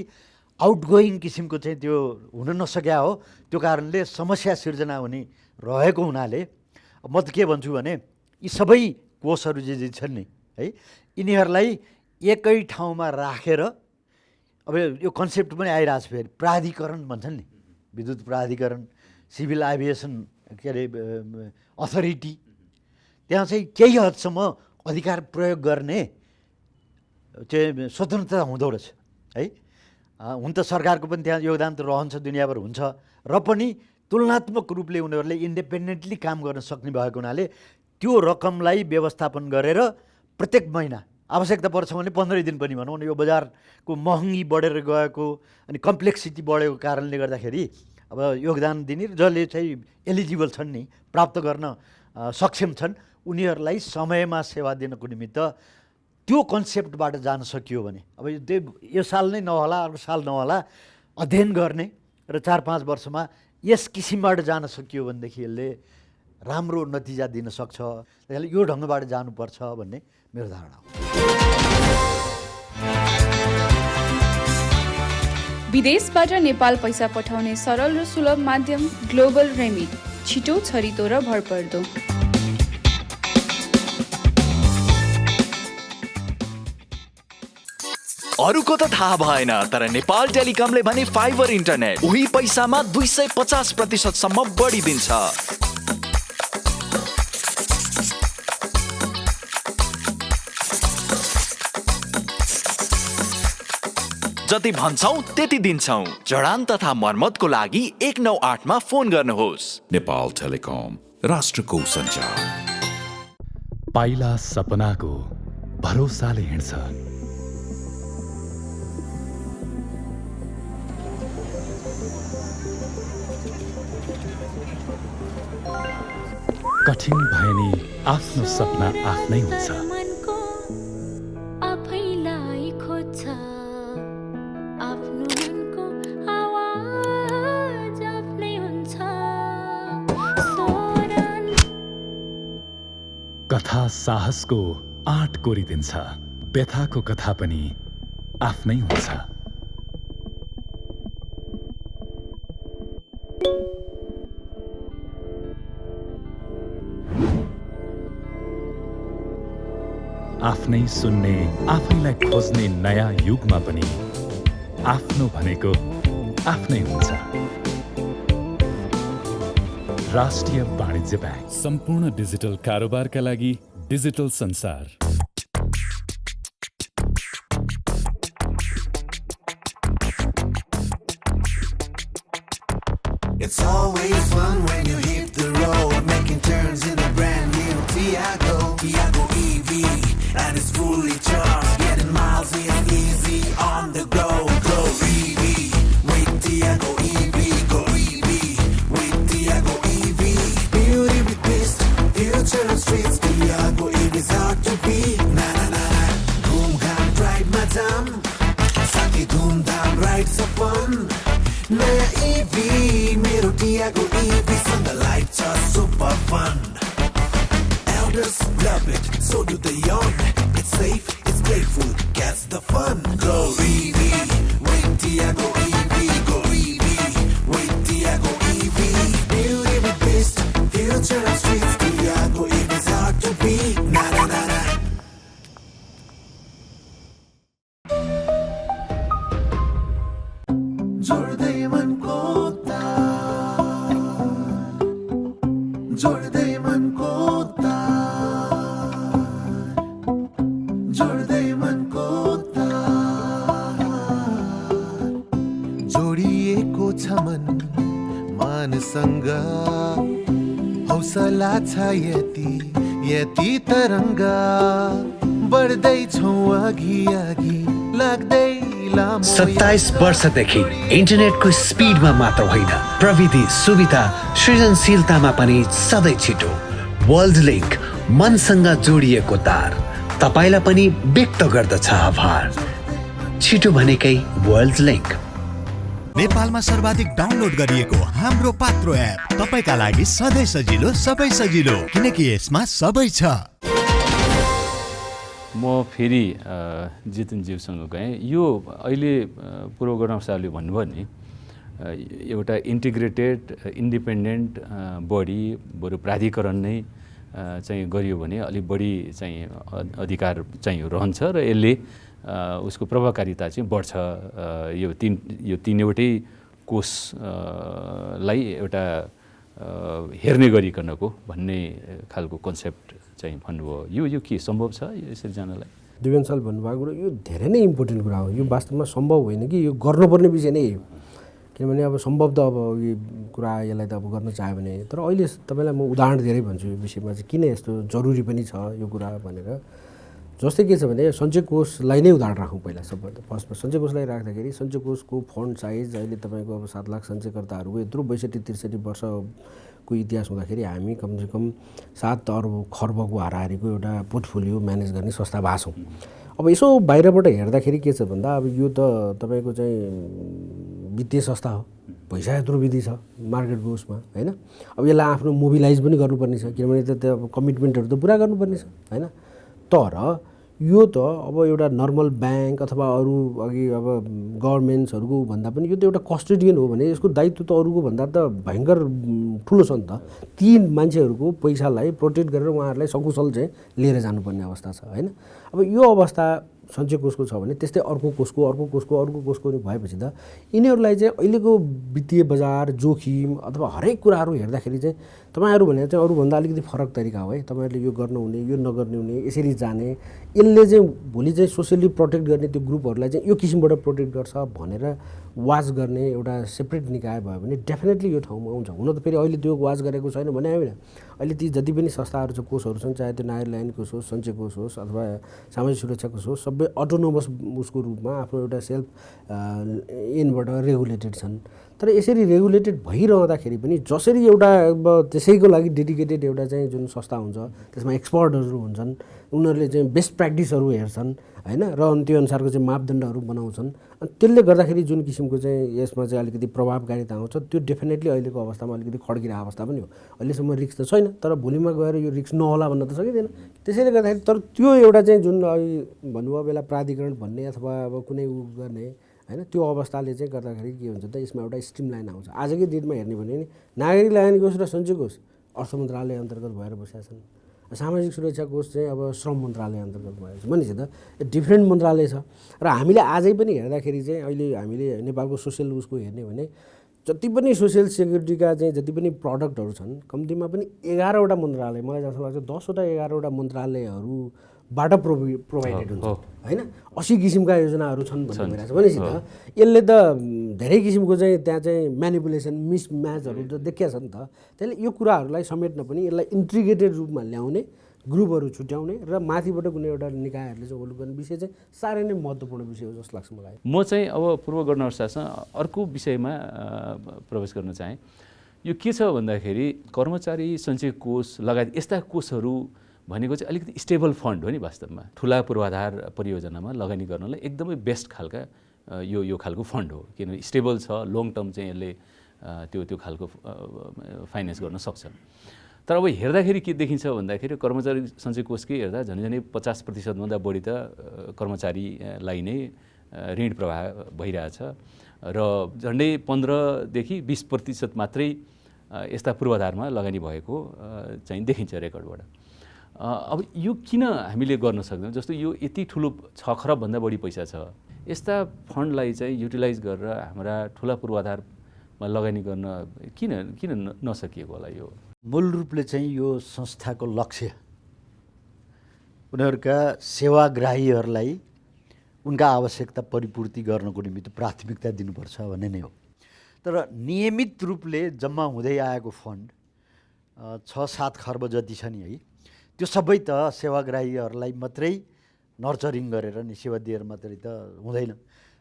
आउटगोइङ किसिमको चाहिँ त्यो हुन नसक्या हो, त्यो कारणले समस्या सिर्जना हुने रहेको हुनाले म त के भन्छु भने यी सबै कोषहरू जे छन् नि है, यिनीहरूलाई एकै ठाउँमा राखेर अब यो कन्सेप्ट पनि आइरहेछ। फेरि प्राधिकरण भन्छन् नि, विद्युत प्राधिकरण, सिभिल एभिएसन के अरे अथोरिटी, त्यहाँ चाहिँ केही हदसम्म अधिकार प्रयोग गर्ने चाहिँ स्वतन्त्रता हुँदो रहेछ है। हुन त सरकारको पनि त्यहाँ योगदान त रहन्छ, दुनियाँभर हुन्छ, र पनि तुलनात्मक रूपले उनीहरूले इन्डिपेन्डेन्टली काम गर्न सक्ने भएको हुनाले त्यो रकमलाई व्यवस्थापन गरेर प्रत्येक महिना आवश्यकता पर्छ भने 15 दिन पनि भनौँ न, यो बजारको महँगी बढेर गएको अनि कम्प्लेक्सिटी बढेको कारणले गर्दाखेरि अब योगदान दिने जसले चाहिँ एलिजिबल छन् नि, प्राप्त गर्न सक्षम छन्, उनीहरूलाई समयमा सेवा दिनको निमित्त त्यो कन्सेप्टबाट जान सकियो भने अब यो साल नै नहोला अर्को साल नहोला अध्ययन गर्ने र 4-5 वर्षमा यस किसिमबाट जान सकियो भनेदेखि यसले राम्रो नतिजा दिन सक्छ। त्यसैले यो ढङ्गबाट जानुपर्छ भन्ने मेरो धारणा हो। विदेशबाट नेपाल पैसा पठाउने सरल र सुलभ माध्यम ग्लोबल रेमिट, छिटो, छरितो र भरपर्दो। अरूको त थाहा भएन, तर नेपाल टेलिकमले भने फाइबर इन्टरनेट उही पैसामा 250% सम्म बढी दिन्छ। जति भन्छौं त्यति दिन्छौं। जडान तथा मर्मतको लागि 198 मा फोन गर्नुहोस्। नेपाल टेलिकम, राष्ट्रको सञ्चार। पाइला सपनाको भरोसाले हिँड्छ। कठिन भए नि आफ्नो सपना आफ्नै हुन्छ। कथा साहसको आँट कोरिदिन्छ, व्यथाको कथा पनि आफ्नै हुन्छ। आफ्नै सुन्ने, आफैलाई खोज्ने नयाँ युगमा पनि आफ्नो भनेको आफ्नै हुन्छ। राष्ट्रिय वाणिज्य ब्याङ्क, सम्पूर्ण डिजिटल कारोबारका लागि डिजिटल संसार। It's always fun when you hit the road, making turns in the brand new Tiago EV, and it's fully charged, getting miles is easy on the go. Go EV with Tiago EV, go EV with Tiago EV. Beauty with twist, future of streets. Tiago EV is hard to beat. Na na na na, boom gum drive madam, saki boom down rides upon. Naya EV, मेरो Tiago EV, from the lights are super fun. Elders love it, so do the young. It's safe, it's grateful, gets the fun. Go EV, with Tiago EV, go EV, with Tiago EV. Beauty with beast, future of streets. Tiago EV is hard to beat. Na na na na. जोड्दै मनको तार, जोड्दै मनको तार, जोड्दै मनको तार। जोडिएको छ मन मानसँग, हौसला छ यति तरङ्ग, बढ्दैछौँ अघि अघि लाग्दै 27 वर्षदेखि इन्टरनेटको स्पिडमा मात्र होइन, प्रविधि सुविधा सृजनशीलतामा पनि सधैँ छिटो। वर्ल्ड लिङ्क, मनसँग जोडिएको तार, तपाईँलाई पनि व्यक्त गर्दछ आभार। छिटो भनेकै वर्ल्ड लिङ्क। नेपालमा सर्वाधिक डाउनलोड गरिएको हाम्रो पात्रो एप तपाईँका लागि सधैँ सजिलो, सबै सजिलो, किनकि यसमा सबै छ। म फेरि जितनज्यूसँग गएँ। यो अहिले पूर्व गणसाले भन्नुभयो नि, एउटा इन्टिग्रेटेड इन्डिपेन्डेन्ट बडी बरु प्राधिकरण नै चाहिँ गरियो भने अलिक बढी चाहिँ अधिकार चाहिँ रहन्छ र यसले उसको प्रभावकारिता चाहिँ बढ्छ। यो तीनवटै कोषलाई एउटा हेर्ने गरिकनको भन्ने खालको कन्सेप्ट चाहिँ भन्नुभयो। यो के सम्भव छ यसरी जानलाई? देवेन साल भन्नुभएको कुरा यो धेरै नै इम्पोर्टेन्ट कुरा हो। यो वास्तवमा सम्भव होइन कि यो गर्नुपर्ने विषय नै हो, किनभने अब सम्भव त अब यो कुरा यसलाई त अब गर्न चाह्यो भने। तर अहिले तपाईँलाई म उदाहरण धेरै भन्छु यो विषयमा चाहिँ किन यस्तो जरुरी पनि छ यो कुरा भनेर। जस्तै के छ भने सञ्चय कोषलाई नै उदाहरण राखौँ पहिला। सबभन्दा फर्स्टमा सञ्चय कोषलाई राख्दाखेरि सञ्चय कोषको फन्ड साइज अहिले तपाईँको अब 7 लाख सञ्चयकर्ताहरूको यत्रो 62-63 वर्षको कोषको इतिहास हुँदाखेरि हामी कमसेकम 7 अर्ब खर्बको हाराहारीको एउटा पोर्टफोलियो म्यानेज गर्ने संस्था भएको छौँ। अब यसो बाहिरबाट हेर्दाखेरि के छ भन्दा अब यो त तपाईँको चाहिँ वित्तीय संस्था हो, पैसा यत्रो विधि छ मार्केटको उसमा होइन। अब यसलाई आफ्नो मोबिलाइज पनि गर्नुपर्ने छ, किनभने त्यो कमिटमेन्टहरू त पुरा गर्नुपर्ने छ होइन। तर यो त अब एउटा नर्मल ब्याङ्क अथवा अरू अघि अब गभर्मेन्ट्सहरूको भन्दा पनि यो त एउटा कस्टोडियन हो भने यसको दायित्व त अरूको भन्दा त भयङ्कर ठुलो छ नि त। ती मान्छेहरूको पैसालाई प्रोटेक्ट गरेर उहाँहरूलाई सकुशल चाहिँ लिएर जानुपर्ने अवस्था छ होइन। अब यो अवस्था सञ्चय कोषको छ भने त्यस्तै अर्को कोषको भएपछि त यिनीहरूलाई चाहिँ अहिलेको वित्तीय बजार जोखिम अथवा हरेक कुराहरू हेर्दाखेरि चाहिँ तपाईँहरू भनेर चाहिँ अरूभन्दा अलिकति फरक तरिका हो है। तपाईँहरूले यो गर्नुहुने यो नगर्ने हुने यसरी जाने, यसले चाहिँ भोलि चाहिँ सोसियली प्रोटेक्ट गर्ने त्यो ग्रुपहरूलाई चाहिँ यो किसिमबाट प्रोटेक्ट गर्छ भनेर वाच गर्ने एउटा सेपरेट निकाय भयो भने डेफिनेटली यो ठाउँमा आउँछ। हुन त फेरि अहिले त्यो वाच गरेको छैन भने होइन, अहिले ती जति पनि संस्थाहरू छ कोषहरू छन्, चाहे त्यो नागरिक कोष होस्, सञ्चय कोष होस् अथवा सामाजिक सुरक्षा कोष होस्, सबै अटोनोमस उसको रूपमा आफ्नो एउटा सेल्फ इनबाट रेगुलेटेड छन्। तर यसरी रेगुलेटेड भइरहँदाखेरि पनि जसरी एउटा अब त्यसैको लागि डेडिकेटेड एउटा चाहिँ जुन संस्था हुन्छ त्यसमा एक्सपर्टहरू हुन्छन्, उनीहरूले चाहिँ बेस्ट प्र्याक्टिसहरू हेर्छन् होइन र अनि त्यो अनुसारको चाहिँ मापदण्डहरू बनाउँछन्। अनि त्यसले गर्दाखेरि जुन किसिमको चाहिँ यसमा चाहिँ अलिकति प्रभावकारिता आउँछ त्यो डेफिनेटली अहिलेको अवस्थामा अलिकति खड्किरहेको अवस्था पनि हो। अहिलेसम्म रिस्क त छैन, तर भोलिमा गएर यो रिस्क नहोला भन्न त सकिँदैन। त्यसैले गर्दाखेरि तर त्यो एउटा चाहिँ जुन भन्नुभयो बेला प्राधिकरण भन्ने अथवा अब कुनै उ गर्ने होइन, त्यो अवस्थाले चाहिँ गर्दाखेरि के हुन्छ त यसमा एउटा स्ट्रिमलाइन आउँछ। आजकै दिनमा हेर्ने भने नि नागरिक लगानी कोष र सञ्चय कोष अर्थ मन्त्रालय अन्तर्गत भएर बसेका छन्, सामाजिक सुरक्षा कोष चाहिँ अब श्रम मन्त्रालय अन्तर्गत भएको छ भनेपछि त डिफ्रेन्ट मन्त्रालय छ। र हामीले आजै पनि हेर्दाखेरि चाहिँ अहिले हामीले नेपालको सोसियल उसको हेर्ने भने जति पनि सोसियल सेक्युरिटीका चाहिँ जति पनि प्रडक्टहरू छन् कम्तीमा पनि 11वटा मन्त्रालय, मलाई जस्तो लाग्छ 10वटा 11वटा मन्त्रालयहरूबाट प्रोभाइडेड हुन्छ होइन। 80 किसिमका योजनाहरू छन् भन्ने भइरहेको छ भनेपछि त यसले त धेरै किसिमको चाहिँ त्यहाँ चाहिँ म्यानिपुलेसन मिसम्याचहरू त देखिया छ नि त। त्यसले यो कुराहरूलाई समेट्न पनि यसलाई इन्ट्रिग्रेटेड रूपमा ल्याउने, ग्रुपहरू छुट्याउने र माथिबाट कुनै एउटा निकायहरूले चाहिँ ओलु गर्ने विषय चाहिँ साह्रै नै महत्त्वपूर्ण विषय हो जस्तो लाग्छ मलाई। म चाहिँ अब पूर्व गर्न अर्थशास्त्र अर्को विषयमा प्रवेश गर्न चाहेँ। यो के छ भन्दाखेरि कर्मचारी सञ्चय कोष लगायत यस्ता कोषहरू भनेको चाहिँ अलिकति स्टेबल फन्ड हो नि वास्तवमा। ठुला पूर्वाधार परियोजनामा लगानी गर्नलाई एकदमै बेस्ट खालका यो खालको फन्ड हो, किनभने स्टेबल छ, लङ टर्म चाहिँ यसले त्यो खालको फाइनेन्स गर्न सक्छ। तर अब हेर्दाखेरि के देखिन्छ भन्दाखेरि कर्मचारी सञ्चय कोषकै हेर्दा झन्डै 50% बढी त कर्मचारीलाई नै ऋण प्रवाह भइरहेछ र झन्डै 15देखि 20% मात्रै यस्ता पूर्वाधारमा लगानी भएको चाहिँ देखिन्छ रेकर्डबाट। अब यो किन हामीले गर्न सक्दैनौँ? जस्तो यो यति ठुलो 6 खरबभन्दा बढी पैसा छ, यस्ता फन्डलाई चाहिँ युटिलाइज गरेर हाम्रा ठुला पूर्वाधारमा लगानी गर्न किन नसकिएको होला? यो मूल रूपले चाहिँ यो संस्थाको लक्ष्य उनीहरूका सेवाग्राहीहरूलाई उनका आवश्यकता परिपूर्ति गर्नको निमित्त प्राथमिकता दिनुपर्छ भन्ने नै हो। तर नियमित रूपले जम्मा हुँदै आएको फन्ड 6-7 खर्ब जति छ नि है, त्यो सबै त सेवाग्राहीहरूलाई मात्रै नर्चरिङ गरेर नि सेवा दिएर मात्रै त हुँदैन।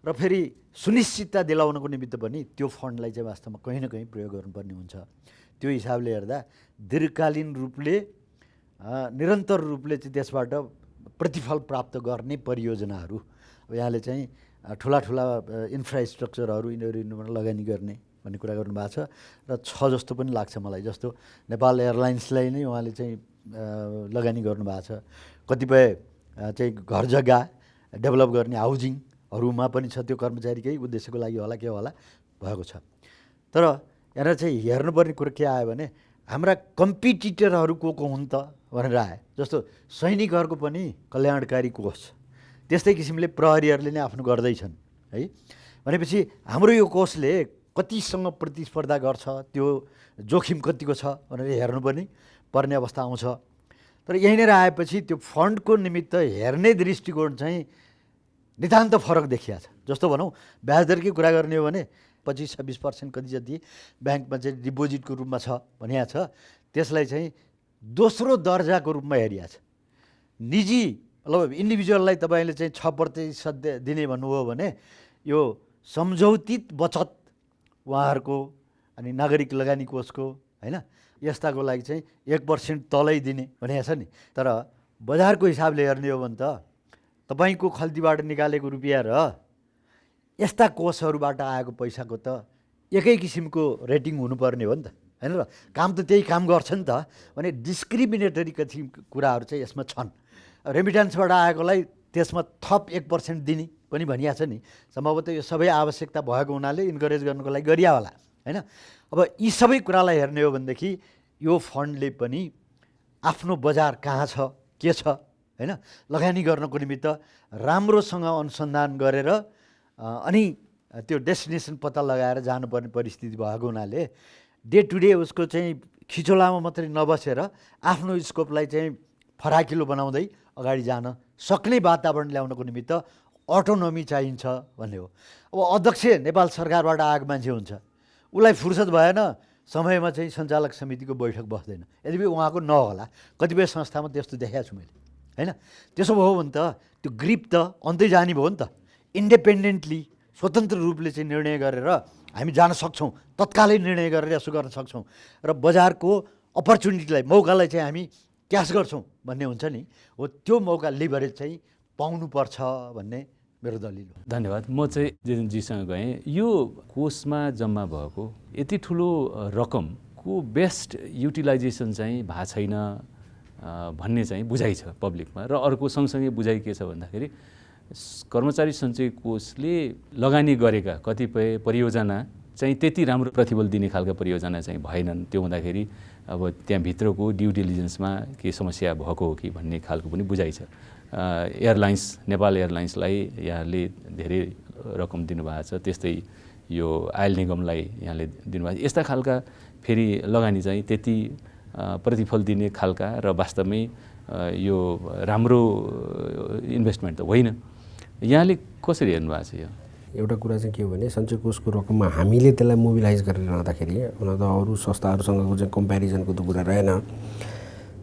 र फेरि सुनिश्चितता दिलाउनको निमित्त पनि त्यो फन्डलाई चाहिँ वास्तवमा कहीँ न कहीँ प्रयोग गर्नुपर्ने हुन्छ। त्यो हिसाबले हेर्दा दीर्घकालीन रूपले निरन्तर रूपले चाहिँ त्यसबाट प्रतिफल प्राप्त गर्ने परियोजनाहरू अब यहाँले चाहिँ ठुला इन्फ्रास्ट्रक्चरहरू यिनीहरूमा लगानी गर्ने भन्ने कुरा गर्नुभएको छ र जस्तो पनि लाग्छ मलाई। जस्तो नेपाल एयरलाइन्सलाई नै उहाँले चाहिँ लगानी गर्नुभएको छ, कतिपय चाहिँ घर जग्गा डेभलप गर्ने हाउजिङहरूमा पनि छ, त्यो कर्मचारीकै उद्देश्यको लागि होला के होला भएको छ। तर यहाँ चाहिँ हेर्नुपर्ने कुरो के आयो भने हाम्रा कम्पिटिटरहरू को हुन् त भनेर आयो। जस्तो सैनिकहरूको पनि कल्याणकारी कोष त्यस्तै किसिमले प्रहरीहरूले नै आफ्नो गर्दैछन् है। भनेपछि हाम्रो यो कोषले कतिसँग प्रतिस्पर्धा गर्छ, त्यो जोखिम कतिको छ भनेर हेर्नु पनि पर्ने अवस्था आउँछ। तर यहीँनिर आएपछि त्यो फन्डको निमित्त हेर्ने दृष्टिकोण चाहिँ नितान्त फरक देखिया छ। जस्तो भनौँ ब्याजदरकै कुरा गर्ने हो भने 25-26% कति जति ब्याङ्कमा चाहिँ डिपोजिटको रूपमा छ भनिया छ, त्यसलाई चाहिँ दोस्रो दर्जाको रूपमा हेरिया छ। निजी मतलब इन्डिभिजुअललाई तपाईँले चाहिँ 6% दिने भन्नुभयो भने यो सम्झौतित बचत उहाँहरूको अनि नागरिक लगानी कोषको होइन यस्ताको लागि चाहिँ 1% तलै दिने भनेको छ नि। तर बजारको हिसाबले हेर्ने हो भने त तपाईँको खल्तीबाट निकालेको रुपियाँ र यस्ता कोषहरूबाट आएको पैसाको त एकै किसिमको रेटिङ हुनुपर्ने हो नि त, होइन र? काम त त्यही काम गर्छ नि त। भने डिस्क्रिमिनेटरी कति कुराहरू चाहिँ यसमा छन्। रेमिट्यान्सबाट आएकोलाई त्यसमा थप 1% दिने पनि भनिएको छ नि। सम्भवतः यो सबै आवश्यकता भएको हुनाले इन्करेज गर्नुको लागि गरिया होला, होइन? अब यी सबै कुरालाई हेर्ने हो भनेदेखि यो फन्डले पनि आफ्नो बजार कहाँ छ, के छ, होइन, लगानी गर्नको निमित्त राम्रोसँग अनुसन्धान गरेर अनि त्यो डेस्टिनेसन पत्ता लगाएर जानुपर्ने परिस्थिति भएको हुनाले डे टु डे उसको चाहिँ खिचोलामा मात्रै नबसेर आफ्नो स्कोपलाई चाहिँ फराकिलो बनाउँदै अगाडि जान सक्ने वातावरण ल्याउनको निमित्त अटोनोमी चाहिन्छ भन्ने हो। अब अध्यक्ष नेपाल सरकारबाट आएको मान्छे हुन्छ, उसलाई फुर्सद भएन समयमा चाहिँ सञ्चालक समितिको बैठक बस्दैन, यद्यपि उहाँको नहोला, कतिपय संस्थामा त्यस्तो देखाएको छु मैले, होइन? त्यसो भयो भने त त्यो ग्रिप त अन्तै जाने भयो नि त। इन्डिपेन्डेन्टली स्वतन्त्र रूपले चाहिँ निर्णय गरेर हामी जान सक्छौँ, तत्कालै निर्णय गरेर यसो गर्न सक्छौँ र बजारको अपर्च्युनिटीलाई, मौकालाई चाहिँ हामी क्यास गर्छौँ भन्ने हुन्छ नि, हो त्यो मौका लिभरेज चाहिँ पाउनुपर्छ भन्ने मेरो दलिल हो। धन्यवाद। म चाहिँ जेजेनजीसँग गएँ। यो कोषमा जम्मा भएको यति ठुलो रकमको बेस्ट युटिलाइजेसन चाहिँ भएको छैन भन्ने चाहिँ बुझाइ छ पब्लिकमा। र अर्को सँगसँगै बुझाइ के छ भन्दाखेरि कर्मचारी सञ्चय कोषले लगानी गरेका कतिपय परियोजना चाहिँ त्यति राम्रो प्रतिफल दिने खालका परियोजना चाहिँ भएनन्। त्यो हुँदाखेरि अब त्यहाँभित्रको ड्यु डिलिजेन्समा के समस्या भएको हो कि भन्ने खालको पनि बुझाइ छ। एयरलाइन्स, नेपाल एयरलाइन्सलाई यहाँले धेरै रकम दिनुभएको छ, त्यस्तै यो आयल निगमलाई यहाँले दिनुभएको छ। यस्ता खालका फेरि लगानी चाहिँ त्यति प्रतिफल दिने खालका र वास्तवमै यो राम्रो इन्भेस्टमेन्ट त होइन। यहाँले कसरी हेर्नुभएको छ यो? एउटा कुरा चाहिँ के हो भने सञ्चय कोषको रकममा हामीले त्यसलाई मोबिलाइज गरेर लाँदाखेरि हुन त अरू संस्थाहरूसँगको चाहिँ कम्पेरिजनको त कुरा रहेन।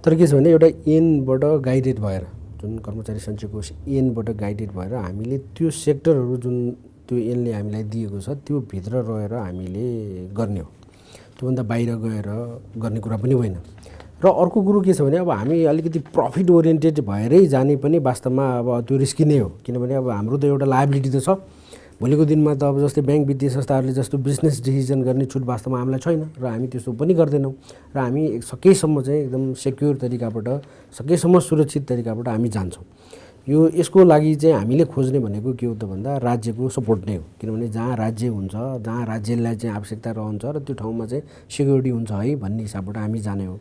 तर के छ भने एउटा एनबाट गाइडेड भएर, जुन कर्मचारी सञ्चय कोष एनबाट गाइडेड भएर हामीले त्यो सेक्टरहरू जुन त्यो एनले हामीलाई दिएको छ त्यो भित्र रहेर हामीले गर्ने हो, त्योभन्दा बाहिर गएर गर्ने कुरा पनि होइन। र अर्को कुरो के छ भने अब हामी अलिकति प्रफिट ओरिएन्टेड भएरै जाने पनि वास्तवमा अब त्यो रिस्की नै हो। किनभने अब हाम्रो त एउटा लायबिलिटी त छ, भोलिको दिनमा त अब जस्तै ब्याङ्क वित्तीय संस्थाहरूले जस्तो बिजनेस डिसिजन गर्ने छुट वास्तवमा हामीलाई छैन र हामी त्यस्तो पनि गर्दैनौँ। र हामी सकेसम्म चाहिँ एकदम सेक्योर तरिकाबाट, सकेसम्म सुरक्षित तरिकाबाट हामी जान्छौँ। यो यसको लागि चाहिँ हामीले खोज्ने भनेको के हो त भन्दा राज्यको सपोर्ट नै हो। किनभने जहाँ राज्य हुन्छ, जहाँ राज्यलाई चाहिँ आवश्यकता रहन्छ र त्यो ठाउँमा चाहिँ सिक्युरिटी हुन्छ है भन्ने हिसाबबाट हामी जाने हो।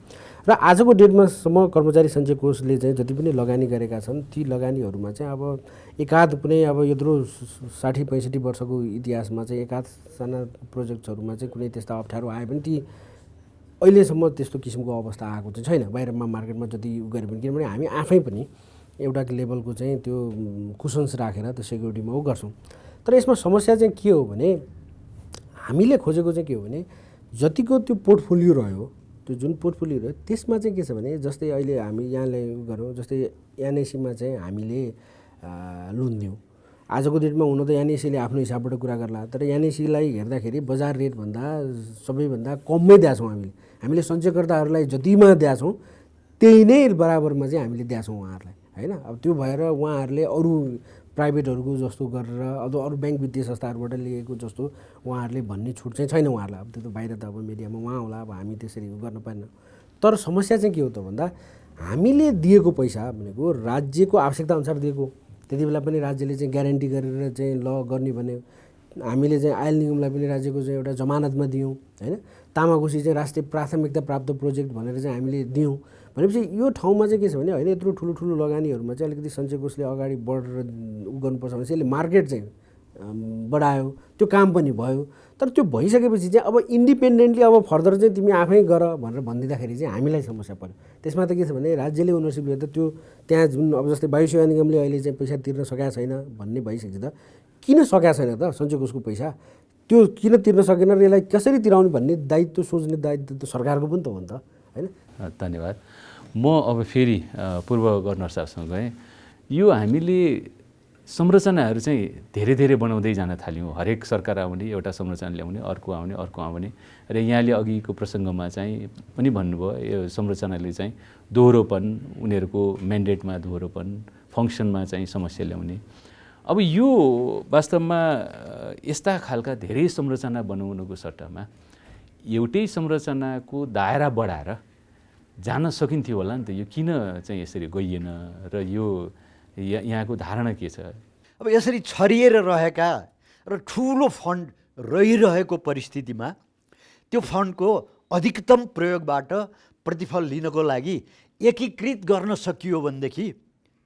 र आजको डेटमासम्म कर्मचारी सञ्चय कोषले चाहिँ जति पनि लगानी गरेका छन् ती लगानीहरूमा चाहिँ अब एकाध कुनै अब यत्रो 60-65 वर्षको इतिहासमा चाहिँ एकाध साना प्रोजेक्ट्सहरूमा चाहिँ कुनै त्यस्ता अप्ठ्यारो आए पनि ती अहिलेसम्म त्यस्तो किसिमको अवस्था आएको चाहिँ छैन बाहिरमा मार्केटमा जति गरे पनि। किनभने हामी आफै पनि एउटा लेभलको चाहिँ त्यो कुसन्स राखेर त्यो सेक्युरिटीमा गर्छौँ। तर यसमा समस्या चाहिँ के हो भने हामीले खोजेको चाहिँ के हो भने जतिको त्यो पोर्टफोलियो रह्यो, त्यो जुन पोर्टफोलियो रह्यो त्यसमा चाहिँ के छ भने जस्तै अहिले हामी यहाँले गरौँ, जस्तै एनएसीमा चाहिँ हामीले लोन दियौँ। आजको डेटमा हुन त एनएसीले आफ्नो हिसाबबाट कुरा गर्ला, तर एनएसीलाई हेर्दाखेरि बजार रेटभन्दा सबैभन्दा कममै दिएछौँ हामीले सञ्चयकर्ताहरूलाई जतिमा दिएछौँ त्यही नै बराबरमा चाहिँ हामीले दिएछौँ उहाँहरूलाई, होइन? अब त्यो भएर उहाँहरूले अरू प्राइभेटहरूको जस्तो गरेर अब अरू ब्याङ्क वित्तीय संस्थाहरूबाट लिएको जस्तो उहाँहरूले भन्ने छुट चाहिँ छैन उहाँहरूलाई। अब त्यो त बाहिर त अब मिडियामा उहाँ होला, अब हामी त्यसरी गर्न पाएन। तर समस्या चाहिँ के हो त भन्दा हामीले दिएको पैसा भनेको राज्यको आवश्यकता अनुसार दिएको। त्यति बेला पनि राज्यले चाहिँ ग्यारेन्टी गरेर चाहिँ ल गर्ने भने हामीले चाहिँ आयल निगमलाई पनि राज्यको चाहिँ एउटा जमानतमा दियौँ, होइन? तामाकोसी चाहिँ राष्ट्रिय प्राथमिकता प्राप्त प्रोजेक्ट भनेर चाहिँ हामीले दियौँ। भनेपछि यो ठाउँमा चाहिँ के छ भने होइन यत्रो ठुलो लगानीहरूमा चाहिँ अलिकति सञ्चय कोषले अगाडि बढेर गर्नुपर्छ भने चाहिँ यसले मार्केट चाहिँ बढायो, त्यो काम पनि भयो। तर त्यो भइसकेपछि चाहिँ अब इन्डिपेन्डेन्टली अब फर्दर चाहिँ तिमी आफै गर भनेर भनिदिँदाखेरि चाहिँ हामीलाई समस्या पर्यो। त्यसमा त के छ भने राज्यले ओनरसिप लिएर त त्यो त्यहाँ जुन अब जस्तै वायु सेवा निगमले अहिले चाहिँ पैसा तिर्न सकेका छैन भन्ने भइसकेपछि त किन सकेका छैन त सञ्चय कोषको पैसा, त्यो किन तिर्न सकेन र यसलाई कसरी तिराउने भन्ने दायित्व सोच्ने दायित्व त सरकारको पनि त हो नि त, होइन? धन्यवाद। म अब फेरि पूर्व गभर्नर साहबसँग गएँ। यो हामीले संरचनाहरू चाहिँ धेरै धेरै बनाउँदै जान थाल्यौँ। हरेक सरकार आउने एउटा संरचना ल्याउने, अर्को आउने र यहाँले अघिको प्रसङ्गमा चाहिँ पनि भन्नुभयो यो संरचनाले चाहिँ दोहोरोपन, उनीहरूको म्यान्डेटमा दोहोरोपन, फङ्सनमा चाहिँ समस्या ल्याउने। अब यो वास्तवमा यस्ता खालका धेरै संरचना बनाउनुको सट्टामा एउटै संरचनाको दायरा बढाएर जान सकिन्थ्यो होला नि त। यो किन चाहिँ यसरी गइएन र यो यहाँको धारणा के छ? अब यसरी छरिएर रहेका र ठुलो फन्ड रहिरहेको परिस्थितिमा त्यो फन्डको अधिकतम प्रयोगबाट प्रतिफल लिनको लागि एकीकृत गर्न सकियो भनेदेखि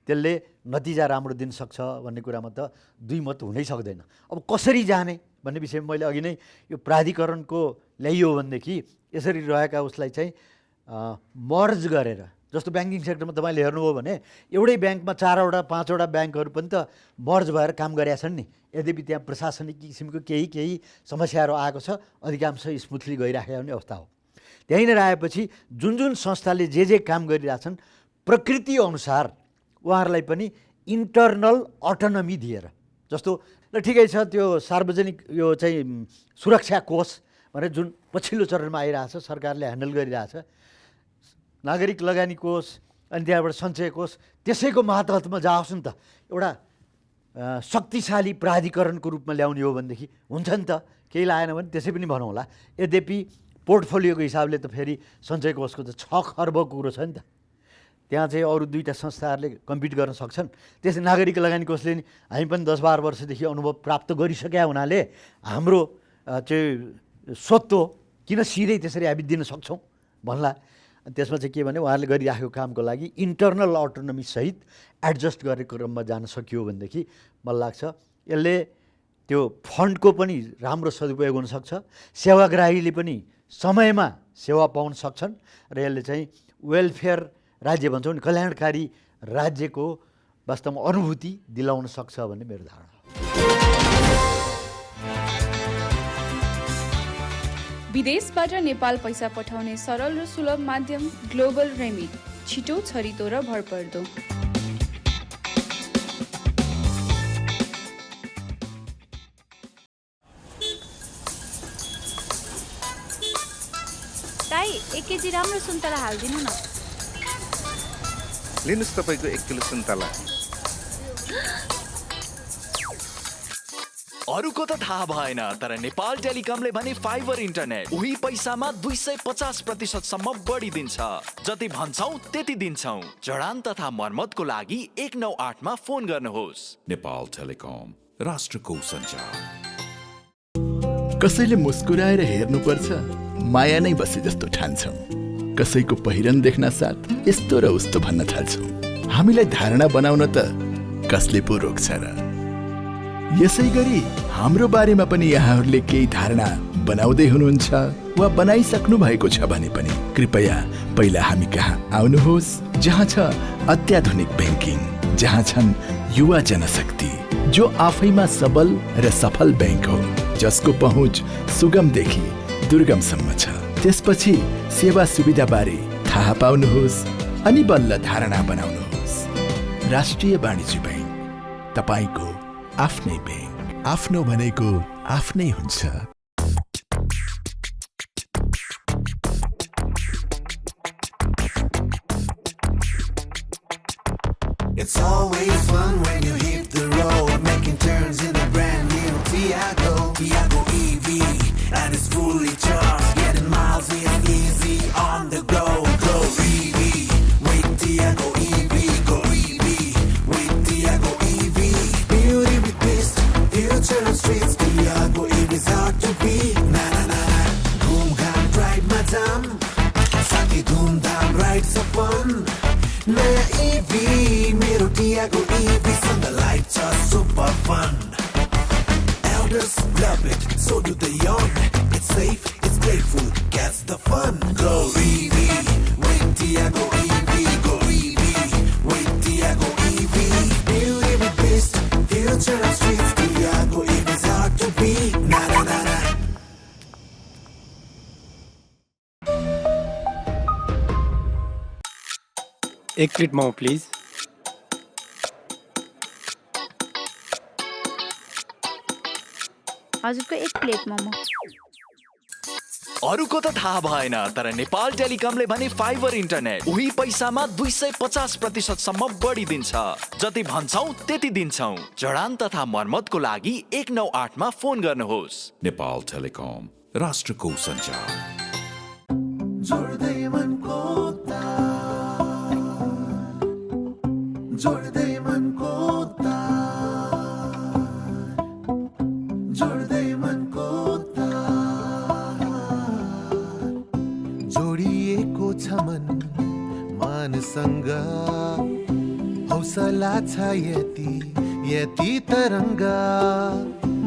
त्यसले नतिजा राम्रो दिन सक्छ भन्ने कुरामा त दुई मत हुनै सक्दैन। अब कसरी जाने भन्ने विषयमा मैले अघि नै यो प्राधिकरणको ल्याइयो भनेदेखि यसरी रहेका उसलाई चाहिँ मर्ज गरेर, जस्तो ब्याङ्किङ सेक्टरमा तपाईँले हेर्नुभयो भने एउटै ब्याङ्कमा 4वटा 5वटा ब्याङ्कहरू पनि त मर्ज भएर काम गरेका छन् नि। यद्यपि त्यहाँ प्रशासनिक किसिमको केही समस्याहरू आएको छ, अधिकांश स्मुथली गइराखेको हुने अवस्था हो। त्यहीँनिर आएपछि जुन संस्थाले जे काम गरिरहेछन् प्रकृति अनुसार उहाँहरूलाई पनि इन्टरनल अटोनोमी दिएर, जस्तो ल ठिकै छ त्यो सार्वजनिक यो चाहिँ सुरक्षा कोष भनेर जुन पछिल्लो चरणमा आइरहेछ, सरकारले ह्यान्डल गरिरहेछ, नागरिक लगानी कोष अनि त्यहाँबाट सञ्चय कोष, त्यसैको मातहतमा जाओस् नि त। एउटा शक्तिशाली प्राधिकरणको रूपमा ल्याउने हो भनेदेखि हुन्छ नि त, केही लागेन भने त्यसै पनि भनौँला। यद्यपि पोर्टफोलियोको हिसाबले त फेरि सञ्चय कोषको त 6 खर्बको कुरो छ नि त। त्यहाँ चाहिँ अरू 2टा संस्थाहरूले कम्पिट गर्न सक्छन्। त्यसै नागरिक लगानी कोषले नि हामी पनि 10-12 वर्षदेखि अनुभव प्राप्त गरिसकेका हुनाले हाम्रो चाहिँ स्वत्व किन सिधै त्यसरी हामी दिन सक्छौँ भन्ला। त्यसमा चाहिँ के भने उहाँहरूले गरिराखेको कामको लागि इन्टरनल अटोनोमी सहित एडजस्ट गरेको क्रममा जान सकियो भनेदेखि मलाई लाग्छ यसले त्यो फन्डको पनि राम्रो सदुपयोग हुनसक्छ, सेवाग्राहीले पनि समयमा सेवा पाउन सक्छन् र यसले चाहिँ वेलफेयर राज्य भन्छौँ नि, कल्याणकारी राज्यको वास्तवमा अनुभूति दिलाउन सक्छ भन्ने मेरो धारणा हो। विदेशबाट नेपाल पैसा पठाउने सरल र सुलभ माध्यम ग्लोबल रेमिट, छिटो, छरितो र भरपर्दो। दाइ 1 केजी राम्रो सुन्तला हालिदिनु न। लिनुहोस् तपाईँको 1 किलो सुन्तला। अरूको त थाहा भएन, तर नेपाल टेलिकमले भने फाइबर इन्टरनेट उही पैसामा 250% सम्म बढी दिन्छ। जति भन्छौं त्यति दिन्छौं। जडान तथा मर्मतको लागि 198 मा फोन गर्नुहोस्। नेपाल टेलिकम, राष्ट्रको सञ्चार। कसैले मुस्कुराएर हेर्नुपर्छ, माया नै बसे जस्तो ठान्छौँ। कसैको पहिरन देख्न साथ यस्तो र उस्तो भन्न थाल्छौँ। हामीलाई धारणा बनाउन त कसले पो रोक्छ र? यसै गरी हाम्रो बारेमा पनि यहाँहरूले केही धारणा बनाउँदै हुनुहुन्छ वा बनाइसक्नु भएको छ भने पनि कृपया पहिला हामी कहाँ आउनुहोस्, जहाँ छ अत्याधुनिक ब्याङ्किङ, जहाँ छन् युवा जनशक्ति, जो आफैमा सबल र सफल ब्याङ्क हो, जसको पहुँच सुगमदेखि दुर्गमसम्म छ। त्यसपछि सेवा सुविधा बारे थाहा पाउनुहोस् अनि बल्ल धारणा बनाउनुहोस्। राष्ट्रिय वाणिज्य ब्याङ्क, तपाईको आफ्नै ब्याङ्क। आफ्नो भनेको आफ्नै हुन्छ। It's always fun when you hit the road, making turns in the brand new Tiago EV, and it's fully charged, getting miles is easy on the go. Go EV with Tiago EV, go EV with Tiago EV. Beauty with twist, future of streets. Tiago EV is hard to beat. Na na na na, boom can drive madam, saki doom down rides upon. Naya EV, मेरो Tiago EV, and the lights are super fun. Elders love it, so do the young. It's safe, it's playful, gets the fun. Go EV with Tiago EV, go EV with Tiago EV. Beauty with twist, future of streets. Tiago EV is hard to beat. Na na na na. एक plate momo please. हजुरको 1 plate momo. अरूको त थाहा भएन, तर नेपाल टेलिकमले भने fibre internet उही पैसामा 250% सम्म बढी दिन्छ। जति भन्छौ त्यति दिन्छौ। जडान तथा मर्मतको लागि 198 मा फोन गर्नुहोस्। नेपाल टेलिकम, राष्ट्रको सञ्चार। जोड्दै मनको तार, जोड्दै मनको तार, जोड्दै मनको तार, जोडिएको छ मन मानसँग, हौसला छ यति यति तरङ्ग,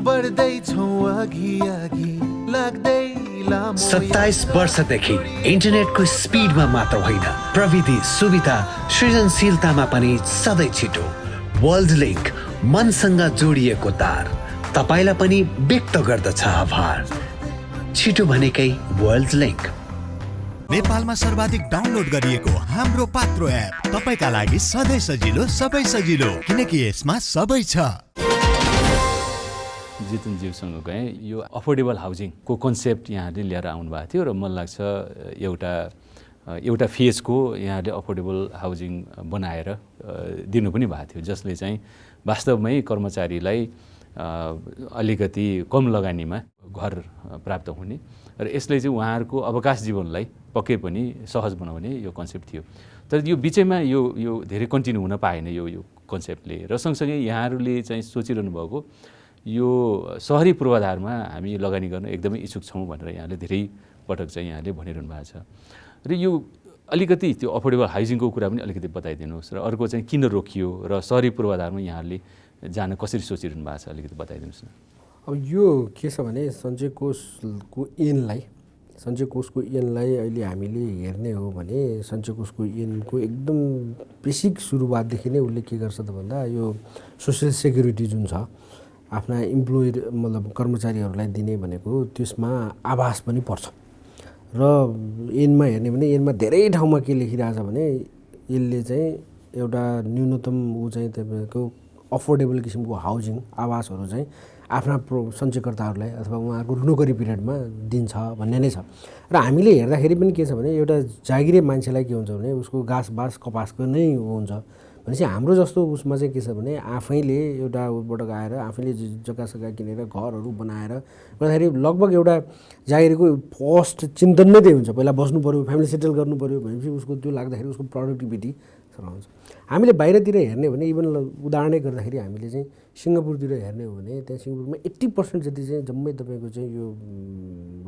बढ्दैछौँ अघि अघि लाग्दै 27 वर्षदेखि इन्टरनेटको स्पिडमा मात्र होइन, प्रविधि सुविधा सृजनशीलतामा पनि सधैँ छिटो। वर्ल्ड लिङ्क, मनसँग जोडिएको तार, तपाईँलाई पनि व्यक्त गर्दछ आभार। छिटो भनेकै वर्ल्ड लिङ्क। नेपालमा सर्वाधिक डाउनलोड गरिएको हाम्रो पात्रो एप तपाईँका लागि सधैँ सजिलो, सबै सजिलो, किनकि यसमा सबै छ। जितनज्यूसँग गएँ। यो अफोर्डेबल हाउसिङको कन्सेप्ट यहाँले लिएर आउनुभएको थियो र मलाई लाग्छ एउटा फेजको यहाँले अफोर्डेबल हाउसिङ बनाएर दिनु पनि भएको थियो, जसले चाहिँ वास्तवमै कर्मचारीलाई अलिकति कम लगानीमा घर प्राप्त हुने र यसले चाहिँ उहाँहरूको अवकाश जीवनलाई पक्कै पनि सहज बनाउने यो कन्सेप्ट थियो। तर यो बिचैमा यो धेरै कन्टिन्यू हुन पाएन यो कन्सेप्टले, र सँगसँगै यहाँहरूले चाहिँ सोचिरहनु भएको यो सहरी पूर्वाधारमा हामी लगानी गर्न एकदमै इच्छुक छौँ भनेर यहाँले धेरै पटक चाहिँ यहाँले भनिरहनु भएको छ। र यो अलिकति त्यो अफोर्डेबल हाउसिङको कुरा पनि अलिकति बताइदिनुहोस्, र अर्को चाहिँ किन रोकियो र सहरी पूर्वाधारमा यहाँहरूले जान कसरी सोचिरहनु भएको छ अलिकति बताइदिनुहोस् न। अब यो के छ भने सञ्चय कोषको ऐनलाई अहिले हामीले हेर्ने हो भने सञ्चय कोषको ऐनको एकदम बेसिक सुरुवातदेखि नै उसले के गर्छ त भन्दा यो सोसियल सेक्युरिटी जुन छ आफ्ना इम्प्लोइ मतलब कर्मचारीहरूलाई दिने भनेको त्यसमा आवास पनि पर्छ। र ऐनमा हेर्ने भने ऐनमा धेरै ठाउँमा के लेखिरहेछ भने यसले चाहिँ एउटा न्यूनतम चाहिँ तपाईँको अफोर्डेबल किसिमको हाउसिङ आवासहरू चाहिँ आफ्ना सञ्चयकर्ताहरूलाई अथवा उहाँहरूको नोकरी पिरियडमा दिन्छ भन्ने नै छ। र हामीले हेर्दाखेरि पनि के छ भने एउटा जागिरे मान्छेलाई के हुन्छ भने उसको घाँस बाँस कपासको नै हुन्छ भनेपछि हाम्रो जस्तो उसमा चाहिँ के छ भने आफैले एउटा उबाट गएर आफैले जग्गा किनेर घरहरू बनाएर गर्दाखेरि लगभग एउटा जागिरको फर्स्ट चिन्तन नै त्यही हुन्छ। पहिला बस्नु पऱ्यो, फ्यामिली सेटल गर्नु पऱ्यो भनेपछि उसको त्यो लाग्दाखेरि उसको प्रोडक्टिभिटी रहन्छ। हामीले बाहिरतिर हेर्ने हो भने इभन उदाहरणै गर्दाखेरि हामीले चाहिँ सिङ्गापुरतिर हेर्ने हो भने त्यहाँ सिङ्गापुरमा 80% जति चाहिँ जम्मै तपाईँको चाहिँ यो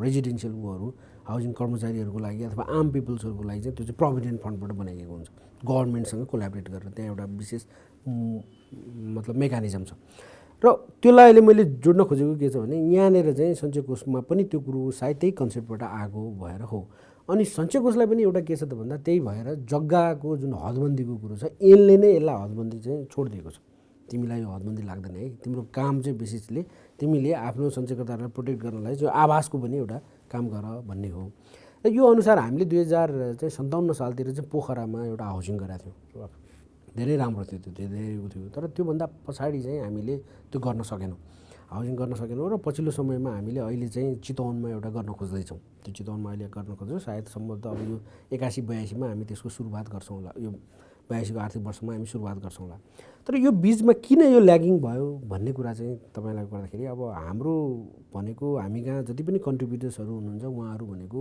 रेजिडेन्सियल ऊहरू हाउसिङ कर्मचारीहरूको लागि अथवा आम पिपल्सहरूको लागि चाहिँ त्यो चाहिँ प्रोभिडेन्ट फन्डबाट बनाइएको हुन्छ, गभर्मेन्टसँग कोलाबरेट गरेर। त्यहाँ एउटा विशेष मतलब मेकानिजम छ। र त्यसलाई अहिले मैले जोड्न खोजेको के छ भने यहाँनिर चाहिँ सञ्चय कोषमा पनि त्यो कुरो सायद त्यही कन्सेप्टबाट आएको भएर हो। अनि सञ्चय कोषलाई पनि एउटा के छ त भन्दा त्यही भएर जग्गाको जुन हदबन्दीको कुरो छ ऐनले नै यसलाई हदबन्दी चाहिँ छोडिदिएको छ। तिमीलाई यो हदबन्दी लाग्दैन है, तिम्रो काम चाहिँ बेसिसले तिमीले आफ्नो सञ्चयकर्ताहरूलाई प्रोटेक्ट गर्नलाई चाहिँ आवासको पनि एउटा काम गर भन्ने हो। र यो अनुसार हामीले 2057 सालतिर चाहिँ पोखरामा एउटा हाउसिङ गराएको थियौँ। धेरै राम्रो थियो, त्यो धेरै उ थियो। तर त्योभन्दा पछाडि चाहिँ हामीले त्यो गर्न सकेनौँ, हाउसिङ गर्न सकेनौँ। र पछिल्लो समयमा हामीले अहिले चाहिँ चितवनमा एउटा गर्न खोज्दैछौँ। त्यो चितवनमा अहिले गर्न खोज्छौँ। सायद सम्भवतः अब यो 81-82 मा हामी त्यसको सुरुवात गर्छौँ होला। यो 82 को आर्थिक वर्षमा हामी सुरुवात गर्छौँ होला। तर यो बिचमा किन यो ल्यागिङ भयो भन्ने कुरा चाहिँ तपाईँलाई गर्दाखेरि अब हाम्रो भनेको हामी कहाँ जति पनि कन्ट्रिब्युटर्सहरू हुनुहुन्छ उहाँहरू भनेको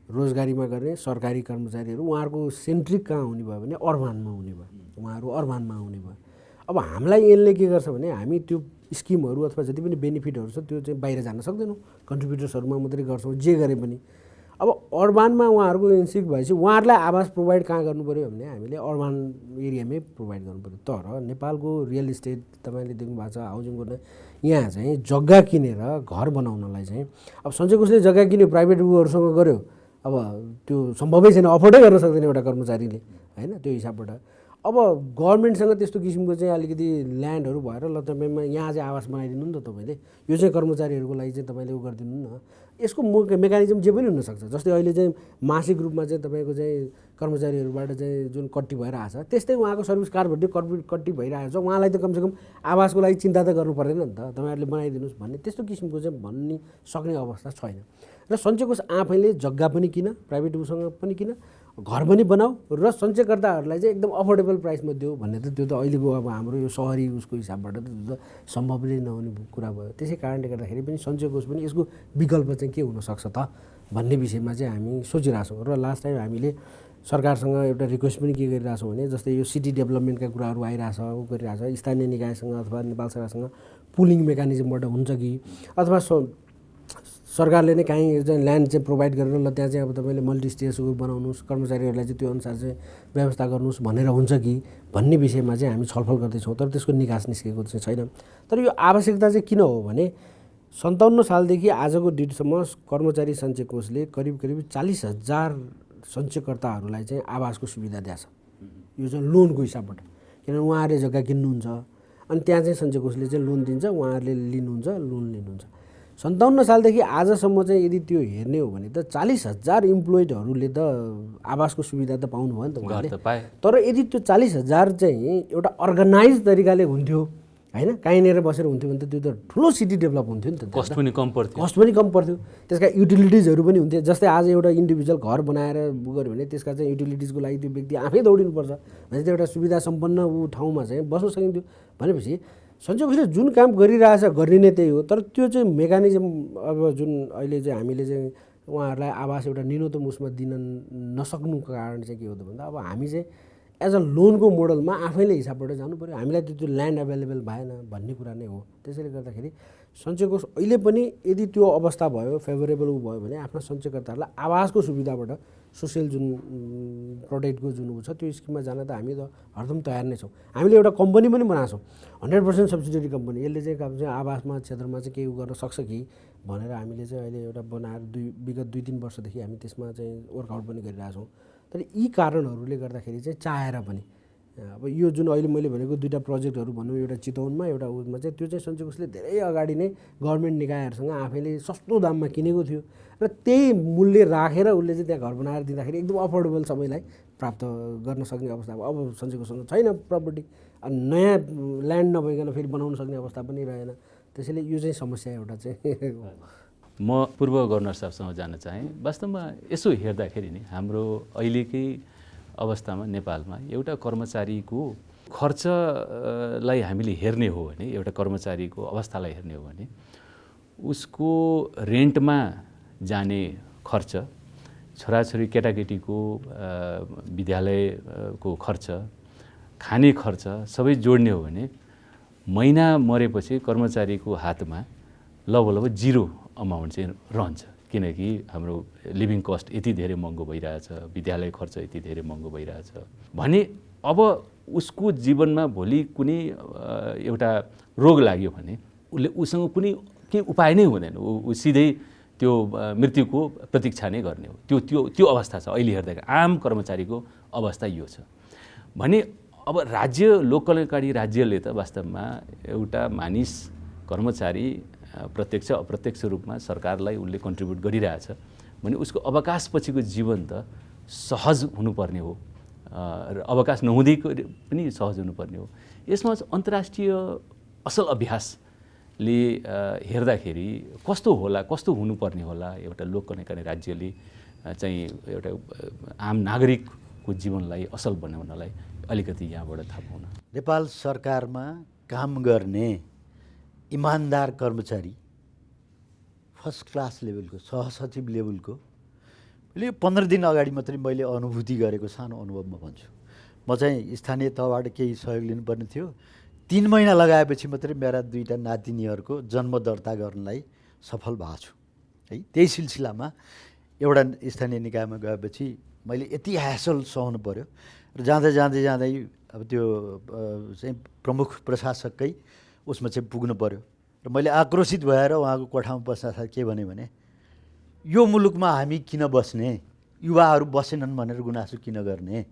रोजगारीमा गर्ने सरकारी कर्मचारीहरू उहाँहरूको सेन्ट्रिक कहाँ हुने भयो भने अर्बानमा हुने भयो, उहाँहरू अर्बानमा हुने भयो। अब हामीलाई यसले के गर्छ भने हामी त्यो स्किमहरू अथवा जति पनि बेनिफिटहरू छ त्यो चाहिँ बाहिर जान सक्दैनौँ, कन्ट्रिब्युटर्सहरूमा मात्रै गर्छौँ जे गरे पनि। अब अर्बानमा उहाँहरूको इन्सिक भएपछि उहाँहरूलाई आवास प्रोभाइड कहाँ गर्नु पऱ्यो भने हामीले अर्बान एरियामै प्रोभाइड गर्नु पऱ्यो। तर नेपालको रियल इस्टेट तपाईँले देख्नु भएको छ हाउसिङ गर्न यहाँ चाहिँ जग्गा किनेर घर बनाउनलाई चाहिँ अब सञ्चय कोषले जग्गा किन्यो प्राइभेट उहरूसँग गऱ्यो, अब त्यो सम्भवै छैन, अफोर्डै गर्न सक्दैन एउटा कर्मचारीले होइन त्यो हिसाबबाट। अब गभर्मेन्टसँग त्यस्तो किसिमको चाहिँ अलिकति ल्यान्डहरू भएर ल तपाईँमा यहाँ चाहिँ आवास बनाइदिनु नि त तपाईँले, यो चाहिँ कर्मचारीहरूको लागि चाहिँ तपाईँले उ गरिदिनु न। यसको मेकानिजम जे पनि हुनसक्छ। जस्तै अहिले चाहिँ मासिक रूपमा चाहिँ तपाईँको चाहिँ कर्मचारीहरूबाट चाहिँ जुन कट्टी भइरहेछ त्यस्तै उहाँको सर्भिस कार्डबाट कट्टी भइरहेको छ, उहाँलाई त कमसेकम आवासको लागि चिन्ता त गर्नु पर्दैन नि त, तपाईँहरूले बनाइदिनुहोस् भन्ने त्यस्तो किसिमको चाहिँ भन्ने सक्ने अवस्था छैन। र सञ्चय कोष आफैले जग्गा पनि किन, प्राइभेट उसँग पनि किन, घर पनि बनाऊ र सञ्चयकर्ताहरूलाई चाहिँ एकदम अफोर्डेबल प्राइसमा देऊ भन्ने त त्यो त अहिलेको अब हाम्रो यो सहरी उसको हिसाबबाट त त्यो त सम्भव नै नहुने कुरा भयो। त्यसै कारणले गर्दाखेरि पनि सञ्चय कोष पनि यसको विकल्प चाहिँ के हुनसक्छ त भन्ने विषयमा चाहिँ हामी सोचिरहेछौँ। र लास्ट टाइम हामीले सरकारसँग एउटा रिक्वेस्ट पनि के गरिरहेछौँ भने जस्तै यो सिटी डेभलपमेन्टका कुराहरू आइरहेछ, उ गरिरहेछ, स्थानीय निकायसँग अथवा नेपाल सरकारसँग पुलिङ मेकानिजमबाट हुन्छ कि अथवा सरकारले नै काहीँ चाहिँ ल्यान्ड चाहिँ प्रोभाइड गरेर ल त्यहाँ चाहिँ अब तपाईँले मल्टी स्टेजहरू बनाउनुहोस्, कर्मचारीहरूलाई चाहिँ त्यो अनुसार चाहिँ व्यवस्था गर्नुहोस् भनेर हुन्छ कि भन्ने विषयमा चाहिँ हामी छलफल गर्दैछौँ। तर त्यसको निकास निस्केको चाहिँ छैन। तर यो आवश्यकता चाहिँ किन हो भने 57 सालदेखि आजको डेटसम्म कर्मचारी सञ्चय कोषले करिब 40,000 सञ्चयकर्ताहरूलाई चाहिँ आवासको सुविधा दिएछ, यो चाहिँ लोनको हिसाबबाट। किनभने उहाँहरूले जग्गा किन्नुहुन्छ अनि त्यहाँ चाहिँ सञ्चय कोषले चाहिँ लोन दिन्छ, उहाँहरूले लिनुहुन्छ, लोन लिनुहुन्छ। 57 सालदेखि आजसम्म चाहिँ यदि त्यो हेर्ने हो भने त 40,000 इम्प्लोइडहरूले त आवासको सुविधा त पाउनुभयो नि त उहाँले। तर यदि त्यो 40,000 चाहिँ एउटा अर्गनाइज तरिकाले हुन्थ्यो होइन, कहीँनिर बसेर हुन्थ्यो भने त त्यो त ठुलो सिटी डेभलप हुन्थ्यो नि त, कस्ट पनि कम पर्थ्यो, त्यसका युटिलिटिजहरू पनि हुन्थ्यो। जस्तै आज एउटा इन्डिभिजुअल घर बनाएर गऱ्यो भने त्यसका चाहिँ युटिलिटिजको लागि त्यो व्यक्ति आफै दौडिनुपर्छ भने चाहिँ एउटा सुविधा सम्पन्न ऊ ठाउँमा चाहिँ बस्न सकिन्थ्यो। भनेपछि सञ्चय कोषले जुन काम गरिरहेछ गर्ने नै त्यही हो। तर त्यो चाहिँ मेकानिजम अब जुन अहिले चाहिँ हामीले चाहिँ उहाँहरूलाई आवास एउटा न्यूनतम उसमा दिन नसक्नुको कारण चाहिँ के हो त भन्दा अब हामी चाहिँ एज अ लोनको मोडलमा आफैले हिसाबबाट जानु पऱ्यो, हामीलाई त्यो ल्यान्ड एभाइलेबल भएन भन्ने कुरा नै हो। त्यसैले गर्दाखेरि सञ्चय कोष अहिले पनि यदि त्यो अवस्था भयो, फेभरेबल भयो भने आफ्ना सञ्चयकर्ताहरूलाई आवासको सुविधाबाट सोसियल जुन प्रोटेक्टको जुन ऊ छ त्यो स्किममा जान त हामी त हरदम तयार नै छौँ। हामीले एउटा कम्पनी पनि बनाएको छौँ, 100% सब्सिडियरी कम्पनी। यसले चाहिँ आवासमा क्षेत्रमा चाहिँ केही गर्न सक्छ कि भनेर हामीले चाहिँ अहिले एउटा बनाएर विगत 2-3 वर्षदेखि हामी त्यसमा चाहिँ वर्कआउट पनि गरिरहेछौँ। तर यी कारणहरूले गर्दाखेरि चाहिँ चाहेर पनि अब यो जुन अहिले मैले भनेको 2टा प्रोजेक्टहरू भनौँ, एउटा चितवनमा एउटा उसमा चाहिँ त्यो चाहिँ सञ्चय कोषले धेरै अगाडि नै गभर्मेन्ट निकायहरूसँग आफैले सस्तो दाममा किनेको थियो र त्यही मूल्य राखेर उसले चाहिँ त्यहाँ घर बनाएर दिँदाखेरि एकदम अफोर्डेबल सबैलाई प्राप्त गर्न सक्ने अवस्था अब सञ्चय कोषसँग छैन प्रपर्टी, नयाँ ल्यान्ड नभइकन फेरि बनाउन सक्ने अवस्था पनि रहेन। त्यसैले यो चाहिँ समस्या एउटा चाहिँ म पूर्व गभर्नर साहबसँग जान चाहेँ। वास्तवमा यसो हेर्दाखेरि नि हाम्रो अहिलेकै अवस्थामा नेपालमा एउटा कर्मचारीको खर्चलाई हामीले हेर्ने हो भने, एउटा कर्मचारीको अवस्थालाई हेर्ने हो भने उसको रेन्टमा जाने खर्च, छोराछोरी केटाकेटीको विद्यालयको खर्च, खाने खर्च सबै जोड्ने हो भने महिना मरेपछि कर्मचारीको हातमा लगभग 0 अमाउन्ट चाहिँ रहन्छ। किनकि हाम्रो लिभिङ कस्ट यति धेरै महँगो भइरहेछ, विद्यालय खर्च यति धेरै महँगो भइरहेछ भने अब उसको जीवनमा भोलि कुनै एउटा रोग लाग्यो भने उसँग कुनै केही उपाय नै हुँदैन, ऊ सिधै त्यो मृत्युको प्रतीक्षा नै गर्ने हो। त्यो अवस्था छ अहिले हेर्दाखेरि आम कर्मचारीको अवस्था यो छ भने अब लोक कल्याणकारी राज्यले त वास्तवमा एउटा मानिस कर्मचारी प्रत्यक्ष अप्रत्यक्ष रूपमा सरकारलाई उसले कन्ट्रिब्युट गरिरहेछ भने उसको अवकाशपछिको जीवन त सहज हुनुपर्ने हो र अवकाश नहुँदै पनि सहज हुनुपर्ने हो। यसमा अन्तर्राष्ट्रिय असल अभ्यासले हेर्दाखेरि कस्तो होला, कस्तो हुनुपर्ने होला, एउटा लोक कल्याणकारी राज्यले चाहिँ एउटा आम नागरिकको जीवनलाई असल बनाउनलाई अलिकति यहाँबाट थाहा पाउन। नेपाल सरकारमा काम गर्ने इमान्दार कर्मचारी फर्स्ट क्लास लेभलको सहसचिव लेभलको मैले 15 दिन अगाडि मात्रै मैले अनुभूति गरेको सानो अनुभवमा भन्छु। म चाहिँ स्थानीय तहबाट केही सहयोग लिनुपर्ने थियो, 3 महिना लगाएपछि मात्रै मेरा 2टा नातिनीहरूको जन्म दर्ता गर्नलाई सफल भएको छु है। त्यही सिलसिलामा एउटा स्थानीय निकायमा गएपछि मैले यति ह्यासल सहनु पर्यो र जाँदै अब त्यो चाहिँ प्रमुख प्रशासककै उसमा चाहिँ पुग्नु पर्यो र मैले आक्रोशित भएर उहाँको कोठामा बस्दा के भने यो मुलुकमा हामी किन बस्ने, युवाहरू बसेनन् भनेर गुनासो किन गर्ने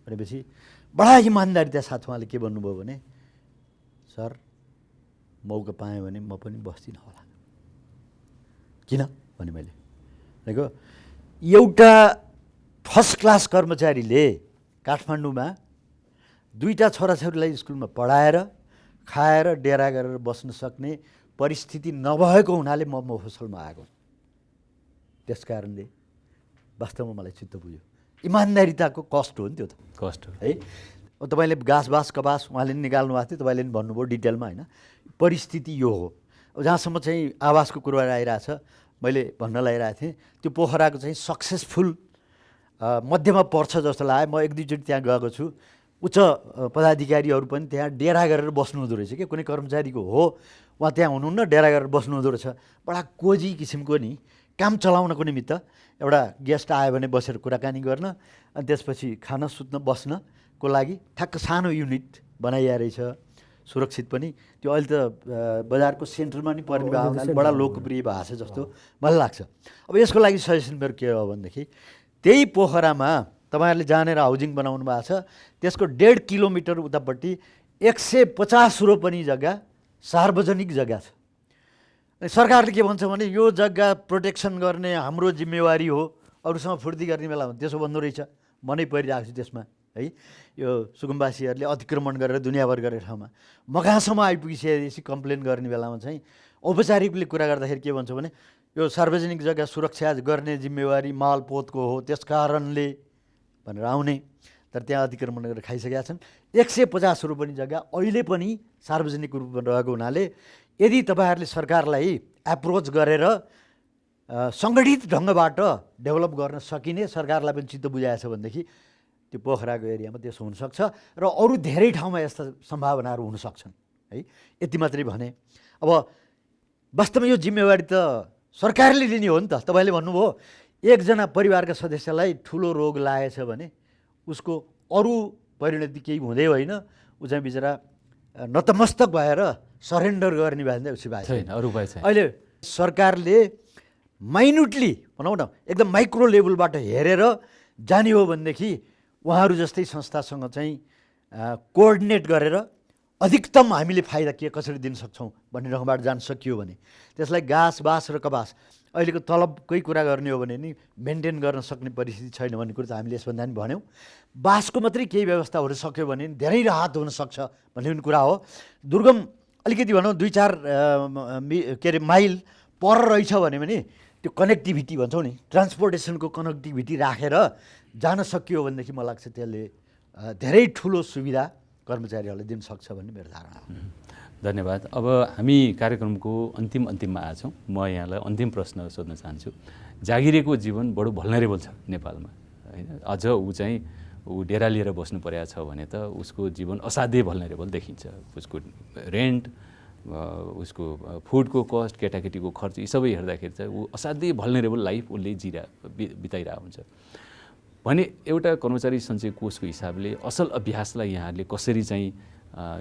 भनेपछि बडा इमान्दारिता साथ उहाँले के भन्नुभयो भने सर मौका पाएँ भने म पनि बस्दिनँ होला। किन भने मैले देखो एउटा फर्स्ट क्लास कर्मचारीले काठमाडौँमा 2टा छोराछोरीलाई स्कुलमा पढाएर खाएर डेरा गरेर बस्न सक्ने परिस्थिति नभएको हुनाले म मफसलमा आएको। त्यस कारणले वास्तवमा मलाई चित्त बुझ्यो। इमान्दारिताको कस्ट हो नि त्यो त, कस्ट हो है। तपाईँले घाँस कबास उहाँले निकाल्नु भएको थियो, तपाईँले पनि भन्नुभयो डिटेलमा होइन। परिस्थिति यो हो। जहाँसम्म चाहिँ आवासको कुरा आइरहेछ, मैले भन्न लागिरहेको थिएँ त्यो पोखराको चाहिँ सक्सेसफुल मध्यमा पर्छ जस्तो लाग्यो। म 1-2चोटि त्यहाँ गएको छु। उच्च पदाधिकारीहरू पनि त्यहाँ डेरा गरेर बस्नु हुँदो रहेछ कि कुनै कर्मचारीको हो उहाँ त्यहाँ हुनुहुन्न, डेरा गरेर बस्नु हुँदो रहेछ। बडा कोजी किसिमको नि काम चलाउनको निमित्त एउटा गेस्ट आयो भने बसेर कुराकानी गर्न, अनि त्यसपछि खान सुत्न बस्नको लागि ठ्याक्क सानो युनिट बनाइया रहेछ, सुरक्षित पनि। त्यो अहिले त बजारको सेन्टरमा नि पर्ने भयो हुनाले बडा लोकप्रिय भएको छ जस्तो मलाई लाग्छ। अब यसको लागि सजेसन मेरो के हो भनेदेखि त्यही पोखरामा तपाईँहरूले जानेर हाउजिङ बनाउनु भएको छ, त्यसको 1.5 किलोमिटर उतापट्टि 150 रोपनी जग्गा सार्वजनिक जग्गा छ। सरकारले के भन्छ भने यो जग्गा प्रोटेक्सन गर्ने हाम्रो जिम्मेवारी हो, अरूसँग फुर्ती गर्ने बेलामा त्यसो भन्दो रहेछ। मनै परिरहेको छु त्यसमा, है। यो सुकुम्बासीहरूले अतिक्रमण गरेर दुनियाँभर गरेर ठाउँमा म कहाँसम्म आइपुगिसकेपछि कम्प्लेन गर्ने बेलामा चाहिँ औपचारिकले कुरा गर्दाखेरि के भन्छ भने यो सार्वजनिक जग्गा सुरक्षा गर्ने जिम्मेवारी मालपोतको हो, त्यस कारणले भनेर आउने। तर त्यहाँ अतिक्रमण गरेर खाइसकेका छन्। 150 रोपनी जग्गा अहिले पनि सार्वजनिक रूपमा रहेको हुनाले यदि तपाईँहरूले सरकारलाई एप्रोच गरेर सङ्गठित ढङ्गबाट डेभलप गर्न सकिने, सरकारलाई पनि चित्त बुझाएछ भनेदेखि त्यो पोखराको एरियामा त्यसो हुनसक्छ र अरू धेरै ठाउँमा यस्ता सम्भावनाहरू हुनसक्छन्, है। यति मात्रै भने अब वास्तवमा यो जिम्मेवारी त सरकारले लिने हो नि त। तपाईँले भन्नुभयो एकजना परिवारका सदस्यलाई ठुलो रोग लागेछ भने उसको अरू परिणति केही हुँदै होइन, ऊ चाहिँ बिचरा नतमस्तक भएर सरेन्डर गर्ने भए उसी भए छैन, अरू उपाय छैन। अहिले सरकारले माइन्युटली भनौँ न एकदम माइक्रो लेभलबाट हेरेर जाने हो भनेदेखि उहाँहरू जस्तै संस्थासँग चाहिँ कोअर्डिनेट गरेर अधिकतम हामीले फाइदा के कसरी दिन सक्छौँ भन्ने ढङ्गबाट जान सकियो भने त्यसलाई घाँस बाँस र कबास अहिलेको तलबकै कुरा गर्ने हो भने नि मेन्टेन गर्न सक्ने परिस्थिति छैन भन्ने कुरो त हामीले यसभन्दा पनि भन्यौँ। बाँसको मात्रै केही व्यवस्था हुन सक्यो भने धेरै राहत हुनसक्छ भन्ने पनि कुरा हो। दुर्गम अलिकति भनौँ 2-4 के अरे माइल पर रहेछ भने पनि त्यो कनेक्टिभिटी भन्छौँ नि, ट्रान्सपोर्टेसनको कनेक्टिभिटी राखेर जान सकियो भनेदेखि मलाई लाग्छ त्यसले धेरै ठुलो सुविधा कर्मचारीहरूलाई दिन सक्छ भन्ने मेरो धारणा हो। धन्यवाद। अब हामी कार्यक्रमको अन्तिममा आएछौँ। म यहाँलाई अन्तिम प्रश्न सोध्न चाहन्छु। जागिरेको जीवन बडो भल्नरेबल छ नेपालमा, होइन? अझ ऊ चाहिँ डेरा लिएर बस्नु परेको छ भने त उसको जीवन असाध्यै भल्नरेबल देखिन्छ। उसको रेन्ट, उसको फुडको कस्ट, केटाकेटीको खर्च, यी सबै हेर्दाखेरि चाहिँ ऊ असाध्यै भल्नरेबल लाइफ उसले बिताइरहेको हुन्छ भने एउटा कर्मचारी सञ्चय कोषको हिसाबले असल अभ्यासलाई यहाँहरूले कसरी चाहिँ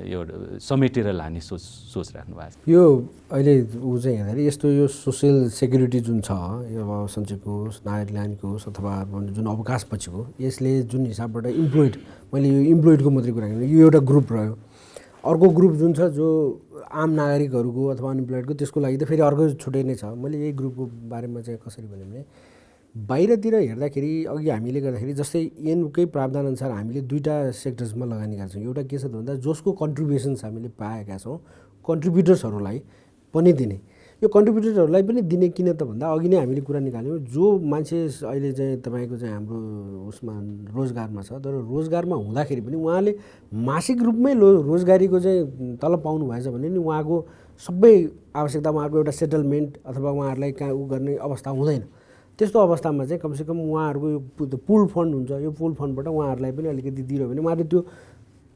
यो समेटेर लाने सोच राख्नु भएको छ? यो अहिले ऊ चाहिँ हेर्दाखेरि यस्तो यो सोसियल सेक्युरिटी जुन छ, यो अब सञ्चय कोष, नागरिक कोष अथवा जुन अवकाशपछिको, यसले जुन हिसाबबाट इम्प्लोइड, मैले यो इम्प्लोइडको मात्रै कुरा गरेँ, यो एउटा ग्रुप रह्यो। अर्को ग्रुप जुन छ जो आम नागरिकहरूको अथवा अनइम्प्लोइडको, त्यसको लागि त फेरि अर्को छुट्टै नै छ। मैले यही ग्रुपको बारेमा चाहिँ कसरी भने बाहिरतिर हेर्दाखेरि अघि हामीले गर्दाखेरि जस्तै ऐनकै प्रावधानअनुसार हामीले 2टा सेक्टर्समा लगानी गर्छौँ। एउटा के छ भन्दा जसको कन्ट्रिब्युसन्स हामीले पाएका छौँ कन्ट्रिब्युटर्सहरूलाई पनि दिने। यो कन्ट्रिब्युटरहरूलाई पनि दिने किन त भन्दा अघि नै हामीले कुरा निकाल्यौँ, जो मान्छे अहिले चाहिँ तपाईँको चाहिँ हाम्रो उसमा रोजगारमा छ, तर रोजगारमा हुँदाखेरि पनि उहाँले मासिक रूपमै रोजगारीको चाहिँ तलब पाउनु भएछ भने नि उहाँको सबै आवश्यकता, उहाँको एउटा सेटलमेन्ट अथवा उहाँहरूलाई कहाँ उ गर्ने अवस्था हुँदैन। त्यस्तो अवस्थामा चाहिँ कमसेकम उहाँहरूको यो पुल फन्ड हुन्छ, यो पुल फन्डबाट उहाँहरूलाई पनि अलिकति दियो भने उहाँले त्यो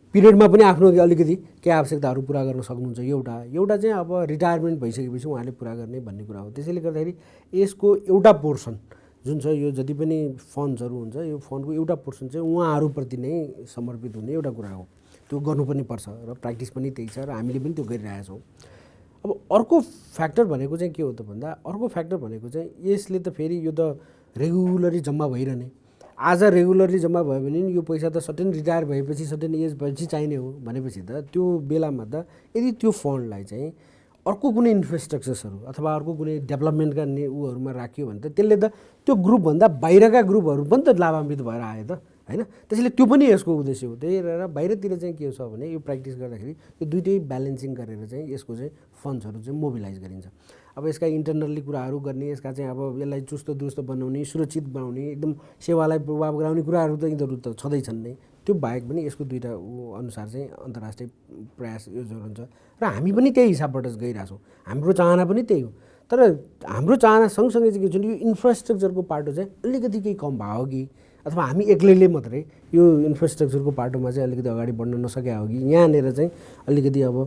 पिरियडमा पनि आफ्नो अलिकति केही आवश्यकताहरू पुरा गर्न सक्नुहुन्छ। एउटा चाहिँ अब रिटायरमेन्ट भइसकेपछि उहाँले पुरा गर्ने भन्ने कुरा हो। त्यसैले गर्दाखेरि यसको एउटा पोर्सन जुन छ, यो जति पनि फन्ड्सहरू हुन्छ, यो फन्डको एउटा पोर्सन चाहिँ उहाँहरूप्रति नै समर्पित हुने एउटा कुरा हो। त्यो गर्नुपर्ने पर्छ र प्र्याक्टिस पनि त्यही छ र हामीले पनि त्यो गरिरहेछौँ। अब अर्को फ्याक्टर भनेको चाहिँ के हो त भन्दा, अर्को फ्याक्टर भनेको चाहिँ यसले त फेरि यो त रेगुलरी जम्मा भइरहने। आज रेगुलरली जम्मा भयो भने यो पैसा त सर्टेन रिटायर भएपछि सर्टेन एज भएपछि चाहिने हो भनेपछि त त्यो बेलामा त यदि त्यो फन्डलाई चाहिँ अर्को कुनै इन्फ्रास्ट्रक्चर्सहरू अथवा अर्को कुनै डेभलपमेन्टका उहरूमा राख्यो भने त त्यसले त त्यो ग्रुपभन्दा बाहिरका ग्रुपहरू पनि त लाभान्वित भएर आयो त होइन। त्यसैले त्यो पनि यसको उद्देश्य हो। त्यही भएर बाहिरतिर चाहिँ के छ भने यो प्र्याक्टिस गर्दाखेरि यो दुइटै ब्यालेन्सिङ गरेर चाहिँ यसको चाहिँ फन्ड्सहरू चाहिँ मोबिलाइज गरिन्छ। अब यसका इन्टरनल्ली कुराहरू गर्ने, यसका चाहिँ अब यसलाई चुस्त दुरुस्त बनाउने, सुरक्षित बनाउने, एकदम सेवालाई प्रभाव गराउने कुराहरू त यिनीहरू त छँदैछन् नै। त्यो बाहेक पनि यसको दुईवटा अनुसार चाहिँ अन्तर्राष्ट्रिय प्रयास योजना हुन्छ र हामी पनि त्यही हिसाबबाट गइरहेछौँ। हाम्रो चाहना पनि त्यही हो। तर हाम्रो चाहना सँगसँगै चाहिँ के छ भने यो इन्फ्रास्ट्रक्चरको पाटो चाहिँ अलिकति केही कम भयो कि अथवा हामी एक्लैले मात्रै यो इन्फ्रास्ट्रक्चरको पाटोमा चाहिँ अलिकति अगाडि बढ्न नसकेका हो कि यहाँनिर चाहिँ अलिकति अब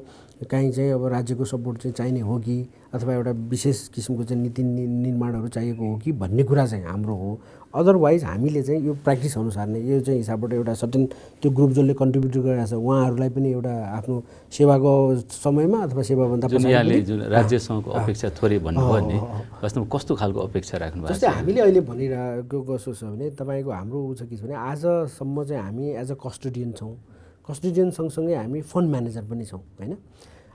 काहीँ चाहिँ अब राज्यको सपोर्ट चाहिँ चाहिने हो कि अथवा एउटा विशेष किसिमको चाहिँ नीति निर्माणहरू चाहिएको हो कि भन्ने कुरा चाहिँ हाम्रो हो। अदरवाइज हामीले चाहिँ यो प्र्याक्टिस अनुसार नै यो चाहिँ हिसाबबाट एउटा सर्टेन त्यो ग्रुप जसले कन्ट्रिब्युट गरिरहेको छ उहाँहरूलाई पनि एउटा आफ्नो सेवाको समयमा अथवा सेवाभन्दा यहाँले जुन राज्यसँगको अपेक्षा थोरै भन्नुभयो नि वास्तवमा कस्तो खालको अपेक्षा राख्नु भएको छ? जस्तै हामीले अहिले भनिरहेको कस्तो छ भने तपाईँको हाम्रो ऊ छ के छ भने आजसम्म चाहिँ हामी एज अ कस्टोडियन छौँ। कस्टोडियन सँगसँगै हामी फन्ड म्यानेजर पनि छौँ होइन।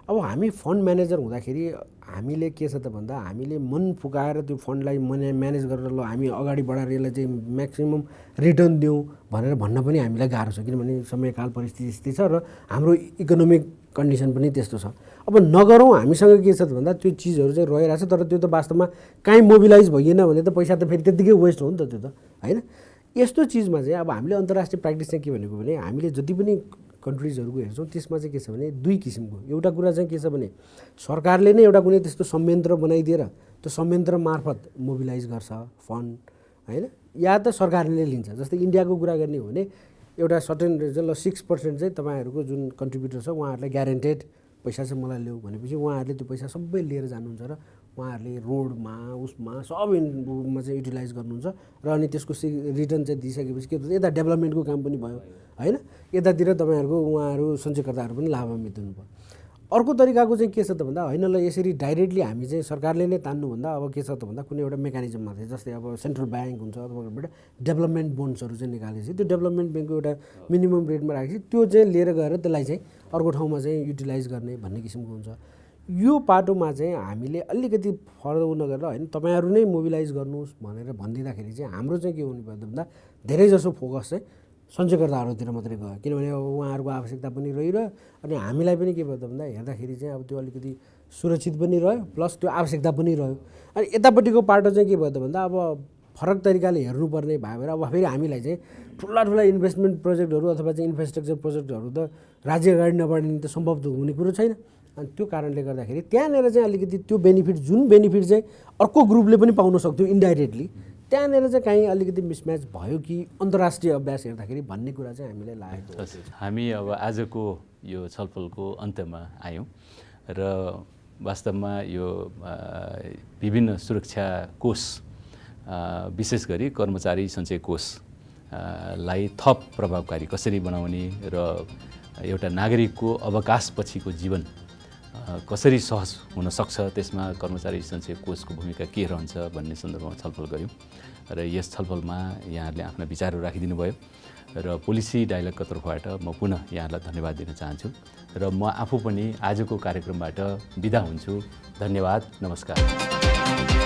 अब हामी फन्ड म्यानेजर हुँदाखेरि हामीले के छ त भन्दा हामीले मन फुकाएर त्यो फन्डलाई म्यानेज गरेर ल हामी अगाडि बढाएर यसलाई चाहिँ म्याक्सिमम रिटर्न दिउँ भनेर भन्न पनि हामीलाई गाह्रो छ। किनभने समयकाल परिस्थिति यस्तै छ र हाम्रो इकोनोमिक कन्डिसन पनि त्यस्तो छ। अब नगरौँ, हामीसँग के छ त भन्दा त्यो चिजहरू चाहिँ रहिरहेछ तर त्यो त वास्तवमा काहीँ मोबिलाइज भइएन भने त पैसा त फेरि त्यत्तिकै वेस्ट हो नि त त्यो त होइन। यस्तो चिजमा चाहिँ अब हामीले अन्तर्राष्ट्रिय प्र्याक्टिस चाहिँ के भनेको भने हामीले जति पनि कन्ट्रिजहरूको हेर्छौँ त्यसमा चाहिँ के छ भने दुई किसिमको एउटा कुरा चाहिँ के छ भने सरकारले नै एउटा कुनै त्यस्तो संयन्त्र बनाइदिएर त्यो संयन्त्र मार्फत मोबिलाइज गर्छ फन्ड होइन, या त सरकारले लिन्छ। जस्तै इन्डियाको कुरा गर्ने हो भने एउटा सर्टेन ल 6% चाहिँ तपाईँहरूको जुन कन्ट्रिब्युटर छ उहाँहरूलाई ग्यारेन्टेड पैसा चाहिँ मलाई ल्याऊ भनेपछि उहाँहरूले त्यो पैसा सबै लिएर जानुहुन्छ र उहाँहरूले रोडमा उसमा सबमा चाहिँ युटिलाइज गर्नुहुन्छ र अनि त्यसको रिटर्न चाहिँ दिइसकेपछि के यता डेभलपमेन्टको काम पनि भयो होइन, यतातिर तपाईँहरूको उहाँहरू सञ्चयकर्ताहरू पनि लाभान्वित हुनुभयो। अर्को तरिकाको चाहिँ के छ त भन्दा होइन ल यसरी डाइरेक्टली हामी चाहिँ सरकारले नै तान्नुभन्दा अब के छ त भन्दा कुनै एउटा मेकानिजममा चाहिँ जस्तै अब सेन्ट्रल ब्याङ्क हुन्छ अथवा डेभलपमेन्ट बोन्ड्सहरू चाहिँ निकालेपछि त्यो डेभलपमेन्ट ब्याङ्कको एउटा मिनिमम रेटमा राखेपछि त्यो चाहिँ लिएर गएर त्यसलाई चाहिँ अर्को ठाउँमा चाहिँ युटिलाइज गर्ने भन्ने किसिमको हुन्छ। यो पाटोमा चाहिँ हामीले अलिकति फरक नगरेर होइन तपाईँहरू नै मोबिलाइज गर्नुहोस् भनेर भनिदिँदाखेरि चाहिँ हाम्रो चाहिँ के हुनु पर्यो भन्दा धेरै जसो फोकस चाहिँ सञ्चयकर्ताहरूतिर मात्रै गयो। किनभने अब उहाँहरूको आवश्यकता पनि रहिरह्यो अनि हामीलाई पनि के भयो त भन्दा हेर्दाखेरि चाहिँ अब त्यो अलिकति सुरक्षित पनि रह्यो प्लस त्यो आवश्यकता पनि रह्यो। अनि यतापट्टिको पाटो चाहिँ के भयो त भन्दा अब फरक तरिकाले हेर्नुपर्ने भयो भने अब फेरि हामीलाई चाहिँ ठुला इन्भेस्टमेन्ट प्रोजेक्टहरू अथवा चाहिँ इन्फ्रास्ट्रक्चर प्रोजेक्टहरू त राज्य अगाडि नबढ्ने त सम्भव हुने कुरो छैन। अनि त्यो कारणले गर्दाखेरि त्यहाँनिर चाहिँ अलिकति त्यो बेनिफिट जुन बेनिफिट चाहिँ अर्को ग्रुपले पनि पाउन सक्थ्यो इन्डाइरेक्टली त्यहाँनिर चाहिँ काहीँ अलिकति मिसम्याच भयो कि अन्तर्राष्ट्रिय अभ्यास हेर्दाखेरि भन्ने कुरा चाहिँ हामीलाई लागेको छ। हामी अब आजको यो छलफलको अन्त्यमा आयौँ र वास्तवमा यो विभिन्न सुरक्षा कोष विशेष गरी कर्मचारी सञ्चय कोषलाई थप प्रभावकारी कसरी बनाउने र एउटा नागरिकको अवकाशपछिको जीवन कसरी सहज हुन सक्छ त्यसमा कर्मचारी सञ्चय कोषको भूमिका के रहन्छ भन्ने सन्दर्भमा छलफल गऱ्यौँ र यस छलफलमा यहाँहरूले आफ्ना विचारहरू राखिदिनु भयो र पोलिसी डायलगको तर्फबाट म पुनः यहाँहरूलाई धन्यवाद दिन चाहन्छु र म आफू पनि आजको कार्यक्रमबाट बिदा हुन्छु। धन्यवाद, नमस्कार।